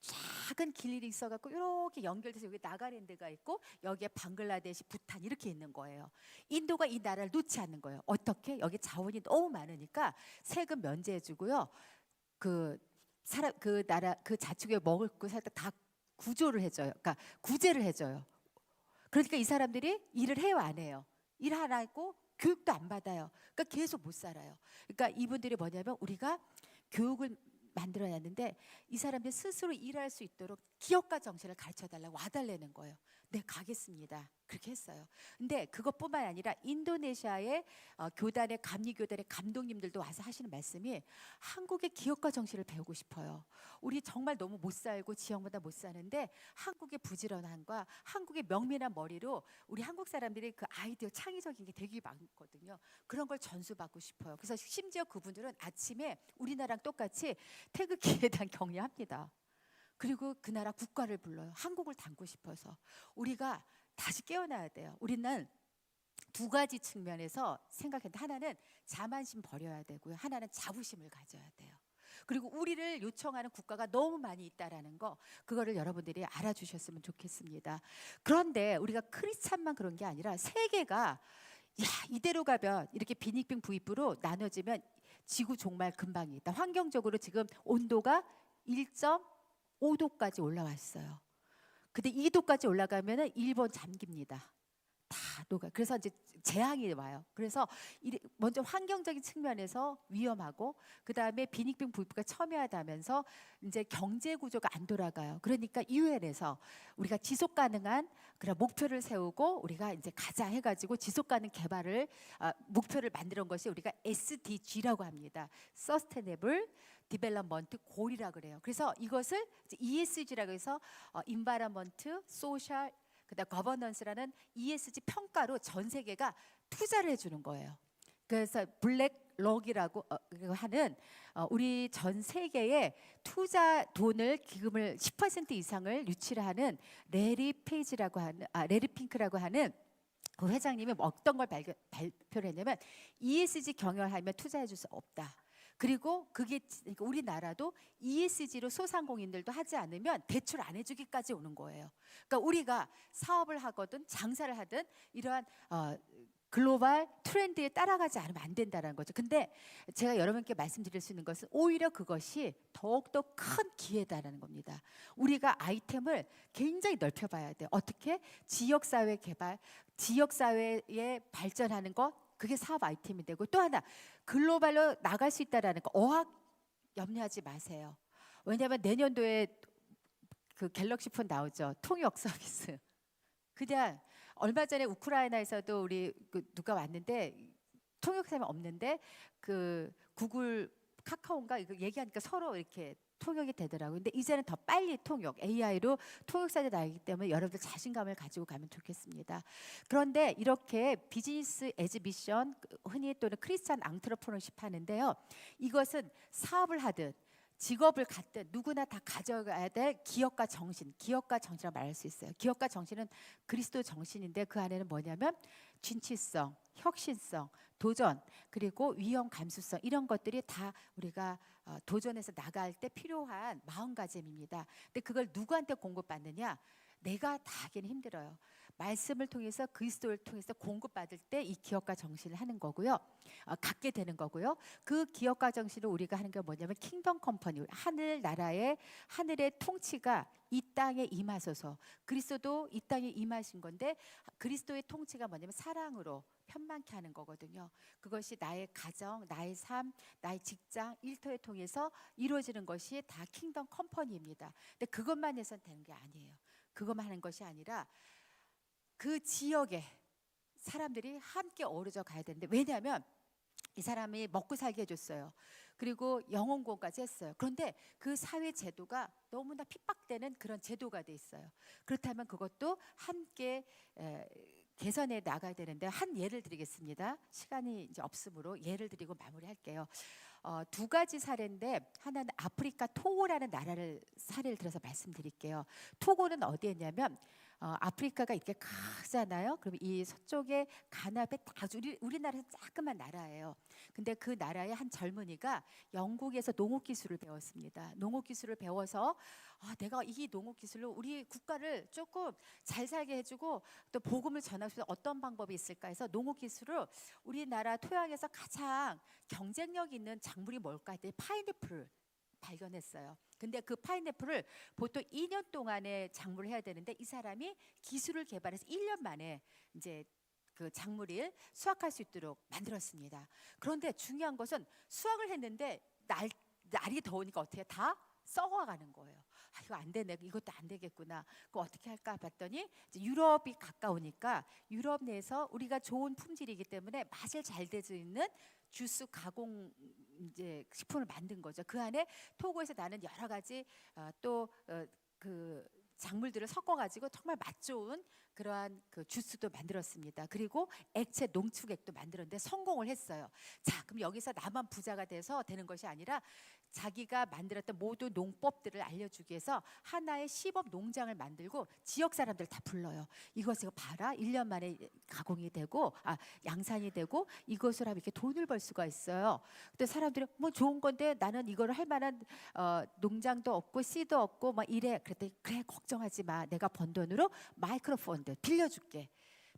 작은 길이 있어갖고 이렇게 연결돼서 여기 나가랜드가 있고 여기에 방글라데시, 부탄 이렇게 있는 거예요. 인도가 이 나라를 놓지 않는 거예요. 어떻게? 여기 자원이 너무 많으니까 세금 면제해주고요. 그 나라 그 자축에 먹을 거 살짝 다 구조를 해줘요. 그러니까 구제를 해줘요. 그러니까 이 사람들이 일을 해요, 안 해요? 일 안 하고 교육도 안 받아요. 그러니까 계속 못 살아요. 그러니까 이분들이 뭐냐면 우리가 교육을 만들어놨는데 이 사람들 스스로 일할 수 있도록 기업가 정신을 가르쳐달라고 와달라는 거예요. 네, 가겠습니다. 그렇게 했어요. 근데 그것뿐만 아니라 인도네시아의 교단의 감리교단의 감독님들도 와서 하시는 말씀이 한국의 기업가 정신을 배우고 싶어요. 우리 정말 너무 못 살고 지역마다 못 사는데 한국의 부지런함과 한국의 명민한 머리로 우리 한국 사람들이 그 아이디어 창의적인 게 되게 많거든요. 그런 걸 전수받고 싶어요. 그래서 심지어 그분들은 아침에 우리나라랑 똑같이 태극기에 대한 격려합니다. 그리고 그 나라 국가를 불러요. 한국을 담고 싶어서. 우리가 다시 깨어나야 돼요. 우리는 두 가지 측면에서 생각했는데 하나는 자만심 버려야 되고요. 하나는 자부심을 가져야 돼요. 그리고 우리를 요청하는 국가가 너무 많이 있다라는 거 그거를 여러분들이 알아주셨으면 좋겠습니다. 그런데 우리가 크리스찬만 그런 게 아니라 세계가 이대로 가면 이렇게 빈익빈 부익부로 나눠지면 지구 정말 금방이 있다. 환경적으로 지금 온도가 1.5도까지 올라왔어요. 근데 2도까지 올라가면은 일본 잠깁니다. 다 녹아. 그래서 이제 재앙이 와요. 그래서 먼저 환경적인 측면에서 위험하고 그 다음에 빈익빈 부익부가 첨예하다면서 이제 경제 구조가 안 돌아가요. 그러니까 유엔에서 우리가 지속 가능한 그런 목표를 세우고 우리가 이제 가자 해가지고 지속 가능 개발을 목표를 만드는 것이 우리가 SDG라고 합니다. Sustainable Development Goal이라 그래요. 그래서 이것을 이제 ESG라고 해서 Environment, Social 그다음 거버넌스라는 ESG 평가로 전 세계가 투자를 해주는 거예요. 그래서 블랙록이라고 하는 우리 전 세계의 투자 돈을 기금을 10% 이상을 유치를 하는 레리 핑크라고 하는 그 회장님이 어떤 걸 발표를 했냐면 ESG 경영하면 투자해 줄 수 없다. 그리고 그게 그러니까 우리나라도 ESG로 소상공인들도 하지 않으면 대출 안 해주기까지 오는 거예요. 그러니까 우리가 사업을 하거든 장사를 하든 이러한 글로벌 트렌드에 따라가지 않으면 안 된다는 거죠. 근데 제가 여러분께 말씀드릴 수 있는 것은 오히려 그것이 더욱더 큰 기회다라는 겁니다. 우리가 아이템을 굉장히 넓혀봐야 돼요. 어떻게? 지역사회 개발, 지역사회에 발전하는 것 그게 사업 아이템이 되고 또 하나 글로벌로 나갈 수 있다라는 거 어학 염려하지 마세요. 왜냐하면 내년도에 그 갤럭시 폰 나오죠. 통역 서비스. 그냥 얼마 전에 우크라이나에서도 우리 누가 왔는데 통역 사람이 없는데 그 구글 카카오인가 이거 얘기하니까 서로 이렇게 통역이 되더라고요. 근데 이제는 더 빨리 통역, AI로 통역사들이 나오기 때문에 여러분들 자신감을 가지고 가면 좋겠습니다. 그런데 이렇게 비즈니스 에즈 미션, 흔히 또는 크리스찬 앙트러프너십 하는데요. 이것은 사업을 하든 직업을 갖든 누구나 다 가져가야 될 기업가 정신이라고 말할 수 있어요. 기업가 정신은 그리스도 정신인데 그 안에는 뭐냐면 진취성, 혁신성, 도전 그리고 위험 감수성 이런 것들이 다 우리가 도전해서 나갈 때 필요한 마음가짐입니다. 근데 그걸 누구한테 공급받느냐? 내가 다 하기는 힘들어요. 말씀을 통해서 그리스도를 통해서 공급받을 때 이 기업가 정신을 하는 거고요. 갖게 되는 거고요. 그 기업가 정신을 우리가 하는 게 뭐냐면 킹덤 컴퍼니, 하늘의 통치가 이 땅에 임하소서. 그리스도도 이 땅에 임하신 건데 그리스도의 통치가 뭐냐면 사랑으로 편만케 하는 거거든요. 그것이 나의 가정, 나의 삶, 나의 직장, 일터에 통해서 이루어지는 것이 다 킹덤 컴퍼니입니다. 근데 그것만 해서는 되는 게 아니에요. 그것만 하는 것이 아니라 그 지역에 사람들이 함께 어우러져 가야 되는데 왜냐하면 이 사람이 먹고 살게 해줬어요. 그리고 영혼구원까지 했어요. 그런데 그 사회 제도가 너무나 핍박되는 그런 제도가 돼 있어요. 그렇다면 그것도 함께 개선해 나가야 되는데 한 예를 드리겠습니다. 시간이 이제 없으므로 예를 드리고 마무리할게요. 두 가지 사례인데 하나는 아프리카 토고라는 나라를 사례를 들어서 말씀드릴게요. 토고는 어디에 있냐면 아프리카가 이렇게 크잖아요. 그럼 이 서쪽에 가나베 딱 우리나라에서 조그만 나라예요. 근데 그 나라의 한 젊은이가 영국에서 농업 기술을 배웠습니다. 농업 기술을 배워서 내가 이 농업 기술로 우리 국가를 조금 잘 살게 해주고 또 복음을 전할 수 있는 어떤 방법이 있을까 해서 농업 기술을 우리나라 토양에서 가장 경쟁력 있는 작물이 뭘까 했더니 파인애플을 발견했어요. 근데 그 파인애플을 보통 2년 동안의 작물을 해야 되는데 이 사람이 기술을 개발해서 1년 만에 이제 그 작물을 수확할 수 있도록 만들었습니다. 그런데 중요한 것은 수확을 했는데 날이 더우니까 어떻게 다 썩어가는 거예요. 이거 안 되네. 이것도 안 되겠구나. 그거 어떻게 할까 봤더니 이제 유럽이 가까우니까 유럽 내에서 우리가 좋은 품질이기 때문에 맛을 잘 내줄 있는 주스 가공 이제 식품을 만든 거죠. 그 안에 토고에서 나는 여러 가지 그 작물들을 섞어가지고 정말 맛 좋은 그러한 그 주스도 만들었습니다. 그리고 액체 농축액도 만들었는데 성공을 했어요. 자, 그럼 여기서 나만 부자가 돼서 되는 것이 아니라 자기가 만들었던 모든 농법들을 알려주기 위해서 하나의 시범 농장을 만들고 지역 사람들 다 불러요. 이것을 봐라. 1년 만에 가공이 되고 양산이 되고 이것을 하면 이렇게 돈을 벌 수가 있어요. 근데 사람들이 뭐 좋은 건데 나는 이거를 할 만한 농장도 없고 씨도 없고 막 이래. 그랬더니 그래 걱정하지 마. 내가 번 돈으로 마이크로펀드 빌려줄게.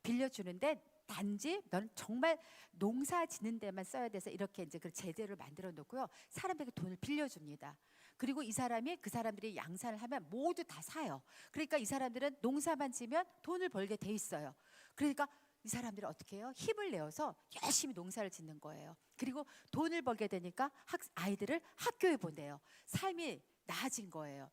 빌려주는데 단지 너는 정말 농사 짓는 데만 써야 돼서 이렇게 이제 그 제재를 만들어 놓고요. 사람에게 돈을 빌려줍니다. 그리고 이 사람이 그 사람들이 양산을 하면 모두 다 사요. 그러니까 이 사람들은 농사만 지면 돈을 벌게 돼 있어요. 그러니까 이 사람들이 어떻게 해요? 힘을 내어서 열심히 농사를 짓는 거예요. 그리고 돈을 벌게 되니까 아이들을 학교에 보내요. 삶이 나아진 거예요.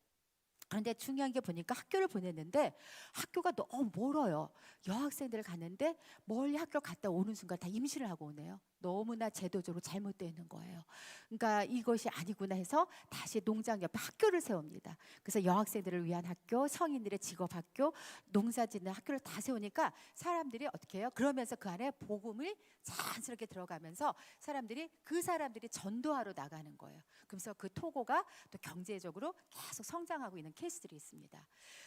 그런데 중요한 게 보니까 학교를 보냈는데 학교가 너무 멀어요. 여학생들 갔는데 멀리 학교 갔다 오는 순간 다 임신을 하고 오네요. 너무나 제도적으로 잘못되어 있는 거예요. 그러니까 이것이 아니구나 해서 다시 농장 옆에 학교를 세웁니다. 그래서 여학생들을 위한 학교, 성인들의 직업 학교, 농사 짓는 학교를 다 세우니까 사람들이 어떻게 해요? 그러면서 그 안에 복음을 자연스럽게 들어가면서 그 사람들이 전도하러 나가는 거예요. 그래서 그 토고가 또 경제적으로 계속 성장하고 있는 케이스들이 있습니다.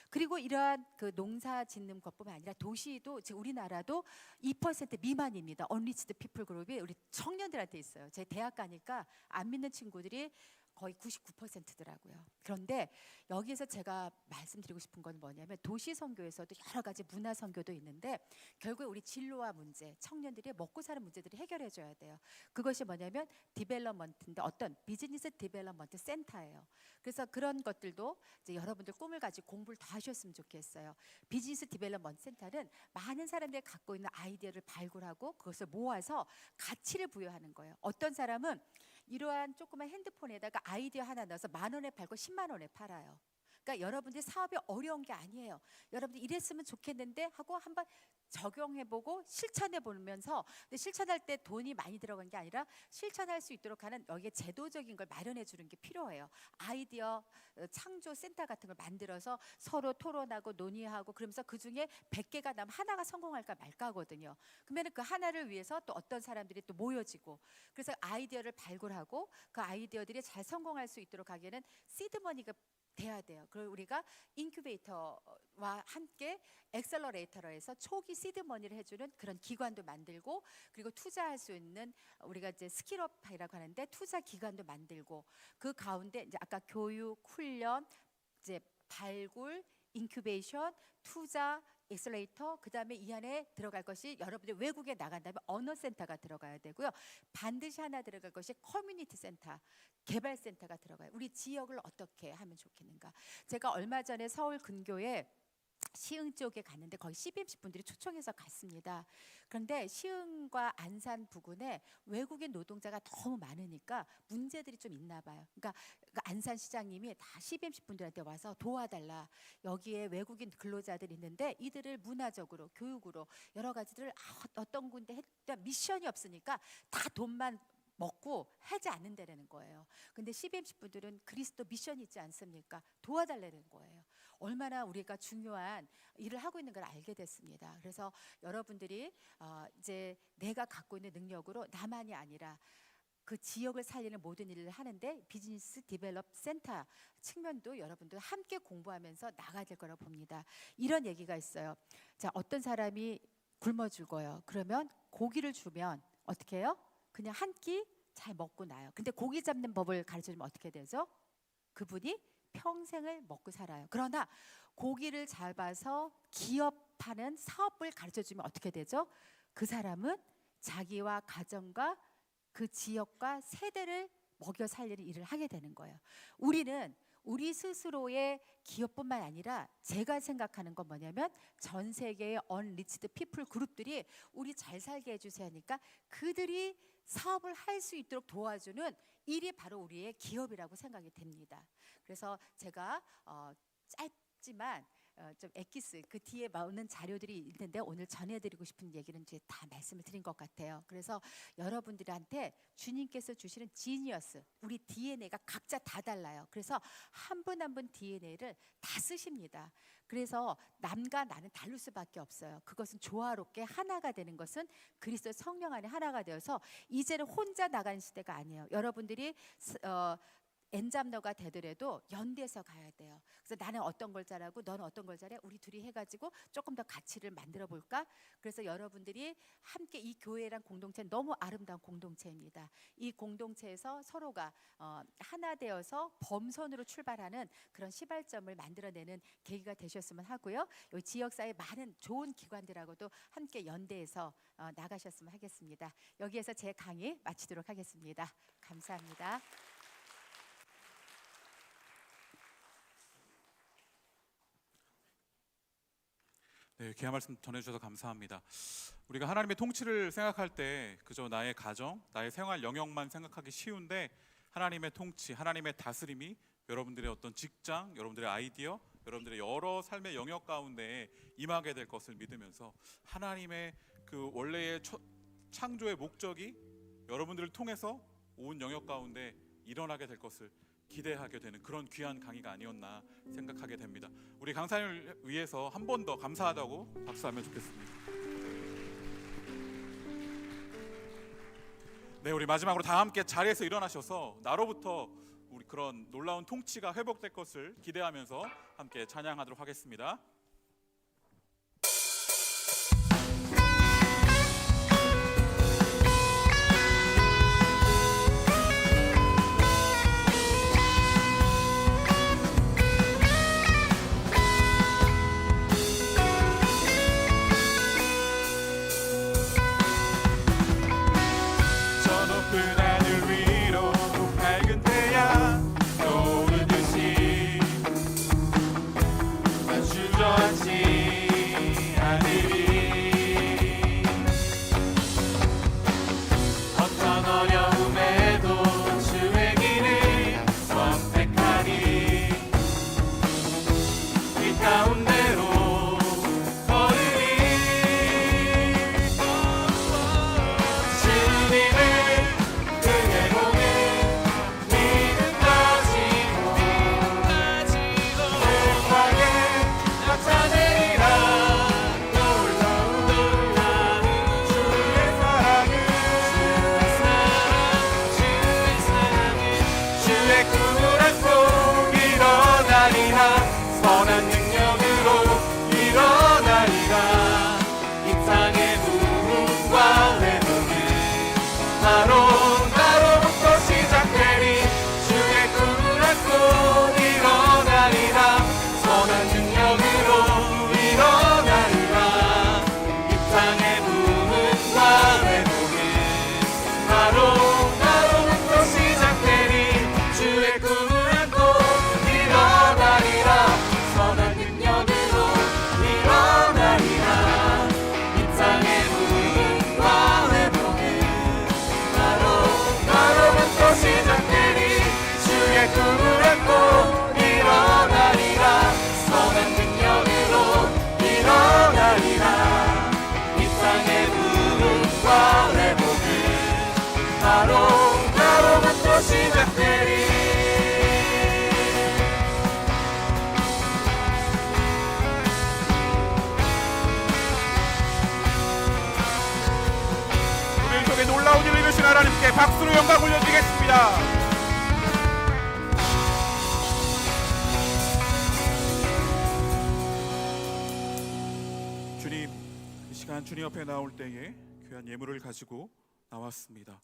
그리고 이러한 그 농사 짓는 것뿐만 아니라 도시도 지금 우리나라도 2% 미만입니다. 언리치드 피플 그룹이 우리 청년들한테 있어요. 제 대학 가니까 안 믿는 친구들이 거의 99%더라고요. 그런데 여기에서 제가 말씀드리고 싶은 건 뭐냐면 도시 선교에서도 여러 가지 문화 선교도 있는데 결국에 우리 진로와 문제, 청년들이 먹고 사는 문제들을 해결해 줘야 돼요. 그것이 뭐냐면 디벨롭먼트인데 어떤 비즈니스 디벨롭먼트 센터예요. 그래서 그런 것들도 이제 여러분들 꿈을 가지고 공부를 더 하셨으면 좋겠어요. 비즈니스 디벨롭먼트 센터는 많은 사람들이 갖고 있는 아이디어를 발굴하고 그것을 모아서 가치를 부여하는 거예요. 어떤 사람은 이러한 조그만 핸드폰에다가 아이디어 하나 넣어서 10,000원에 팔고 10만 원에 팔아요. 그러니까 여러분들이 사업이 어려운 게 아니에요. 여러분들 이랬으면 좋겠는데 하고 한번 적용해보고 실천해보면서 근데 실천할 때 돈이 많이 들어간 게 아니라 실천할 수 있도록 하는 여기에 제도적인 걸 마련해 주는 게 필요해요. 아이디어 창조 센터 같은 걸 만들어서 서로 토론하고 논의하고 그러면서 그중에 100개가 나면 하나가 성공할까 말까 하거든요. 그러면 그 하나를 위해서 또 어떤 사람들이 또 모여지고 그래서 아이디어를 발굴하고 그 아이디어들이 잘 성공할 수 있도록 하기에는 시드머니가 돼야 돼요. 그리고 우리가 인큐베이터와 함께 엑셀러레이터로 해서 초기 시드머니를 해주는 그런 기관도 만들고 그리고 투자할 수 있는 우리가 이제 스킬업이라고 하는데 투자 기관도 만들고 그 가운데 이제 아까 교육, 훈련, 이제 발굴, 인큐베이션, 투자, 엑셀레이터 그다음에 이 안에 들어갈 것이 여러분들 외국에 나간다면 언어센터가 들어가야 되고요. 반드시 하나 들어갈 것이 커뮤니티 센터, 개발센터가 들어가요. 우리 지역을 어떻게 하면 좋겠는가. 제가 얼마 전에 서울 근교에 시흥 쪽에 갔는데 거기 CBMC 분들이 초청해서 갔습니다. 그런데 시흥과 안산 부근에 외국인 노동자가 너무 많으니까 문제들이 좀 있나 봐요. 그러니까 그 안산 시장님이 다 CBMC 분들한테 와서 도와달라. 여기에 외국인 근로자들이 있는데 이들을 문화적으로 교육으로 여러 가지들을 어떤 군데 미션이 없으니까 다 돈만 먹고 하지 않는다라는 거예요. 근데 CBMC 분들은 그리스도 미션이 있지 않습니까? 도와달라는 거예요. 얼마나 우리가 중요한 일을 하고 있는 걸 알게 됐습니다. 그래서 여러분들이 이제 내가 갖고 있는 능력으로 나만이 아니라 그 지역을 살리는 모든 일을 하는데 비즈니스 디벨롭 센터 측면도 여러분들 함께 공부하면서 나가야 될 거라고 봅니다. 이런 얘기가 있어요. 자, 어떤 사람이 굶어 죽어요. 그러면 고기를 주면 어떻게 해요? 그냥 한 끼 잘 먹고 나요. 근데 고기 잡는 법을 가르쳐주면 어떻게 되죠? 그분이 평생을 먹고 살아요. 그러나 고기를 잡아서 기업하는 사업을 가르쳐주면 어떻게 되죠? 그 사람은 자기와 가정과 그 지역과 세대를 먹여 살리는 일을 하게 되는 거예요. 우리는 우리 스스로의 기업뿐만 아니라 제가 생각하는 건 뭐냐면 전 세계의 언리치드 피플 그룹들이 우리 잘 살게 해주세요 하니까 그들이 사업을 할 수 있도록 도와주는 일이 바로 우리의 기업이라고 생각이 됩니다. 그래서 제가 짧지만 좀 엑기스 그 뒤에 나오는 자료들이 있는데 오늘 전해드리고 싶은 얘기는 이제 다 말씀을 드린 것 같아요. 그래서 여러분들한테 주님께서 주시는 지니어스, 우리 DNA가 각자 다 달라요. 그래서 한 분 한 분 DNA를 다 쓰십니다. 그래서 남과 나는 다를 수밖에 없어요. 그것은 조화롭게 하나가 되는 것은 그리스도 성령 안에 하나가 되어서 이제는 혼자 나가는 시대가 아니에요. 여러분들이 엔잡너가 되더라도 연대해서 가야 돼요. 그래서 나는 어떤 걸 잘하고 너는 어떤 걸 잘해? 우리 둘이 해가지고 조금 더 가치를 만들어 볼까? 그래서 여러분들이 함께 이 교회란 공동체는 너무 아름다운 공동체입니다. 이 공동체에서 서로가 하나 되어서 범선으로 출발하는 그런 시발점을 만들어내는 계기가 되셨으면 하고요. 여기 지역사회 많은 좋은 기관들하고도 함께 연대해서 나가셨으면 하겠습니다. 여기에서 제 강의 마치도록 하겠습니다. 감사합니다. 네, 귀한 말씀 전해주셔서 감사합니다. 우리가 하나님의 통치를 생각할 때 그저 나의 가정, 나의 생활 영역만 생각하기 쉬운데 하나님의 통치, 하나님의 다스림이 여러분들의 어떤 직장, 여러분들의 아이디어, 여러분들의 여러 삶의 영역 가운데 임하게 될 것을 믿으면서 하나님의 그 원래의 창조의 목적이 여러분들을 통해서 온 영역 가운데 일어나게 될 것을 기대하게 되는 그런 귀한 강의가 아니었나 생각하게 됩니다. 우리 강사님을 위해서 한 번 더 감사하다고 박수하면 좋겠습니다. 네, 우리 마지막으로 다 함께 자리에서 일어나셔서 나로부터 우리 그런 놀라운 통치가 회복될 것을 기대하면서 함께 찬양하도록 하겠습니다. 주저 하나님께 박수로 영광 올려드리겠습니다. 주님, 이 시간 주님 옆에 나올 때에 귀한 예물을 가지고 나왔습니다.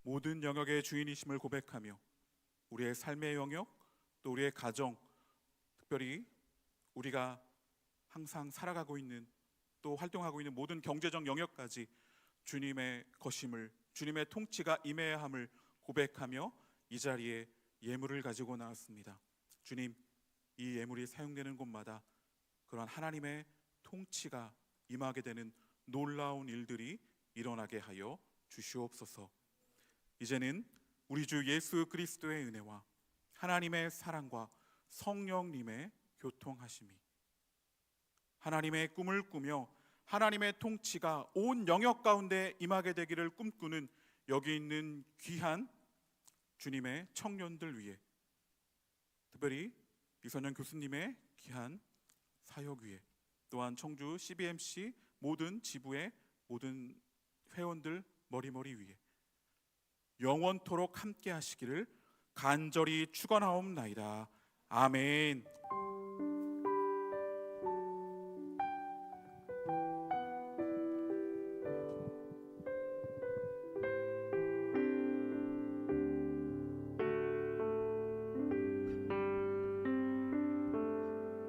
모든 영역의 주인이심을 고백하며 우리의 삶의 영역, 또 우리의 가정, 특별히 우리가 항상 살아가고 있는 또 활동하고 있는 모든 경제적 영역까지 주님의 것임을, 주님의 통치가 임해야 함을 고백하며 이 자리에 예물을 가지고 나왔습니다. 주님, 이 예물이 사용되는 곳마다 그러한 하나님의 통치가 임하게 되는 놀라운 일들이 일어나게 하여 주시옵소서. 이제는 우리 주 예수 그리스도의 은혜와 하나님의 사랑과 성령님의 교통하심이, 하나님의 꿈을 꾸며 하나님의 통치가 온 영역 가운데 임하게 되기를 꿈꾸는 여기 있는 귀한 주님의 청년들 위해, 특별히 이선영 교수님의 귀한 사역 위에, 또한 청주 CBMC 모든 지부의 모든 회원들 머리머리 위에 영원토록 함께 하시기를 간절히 축원하옵나이다. 아멘.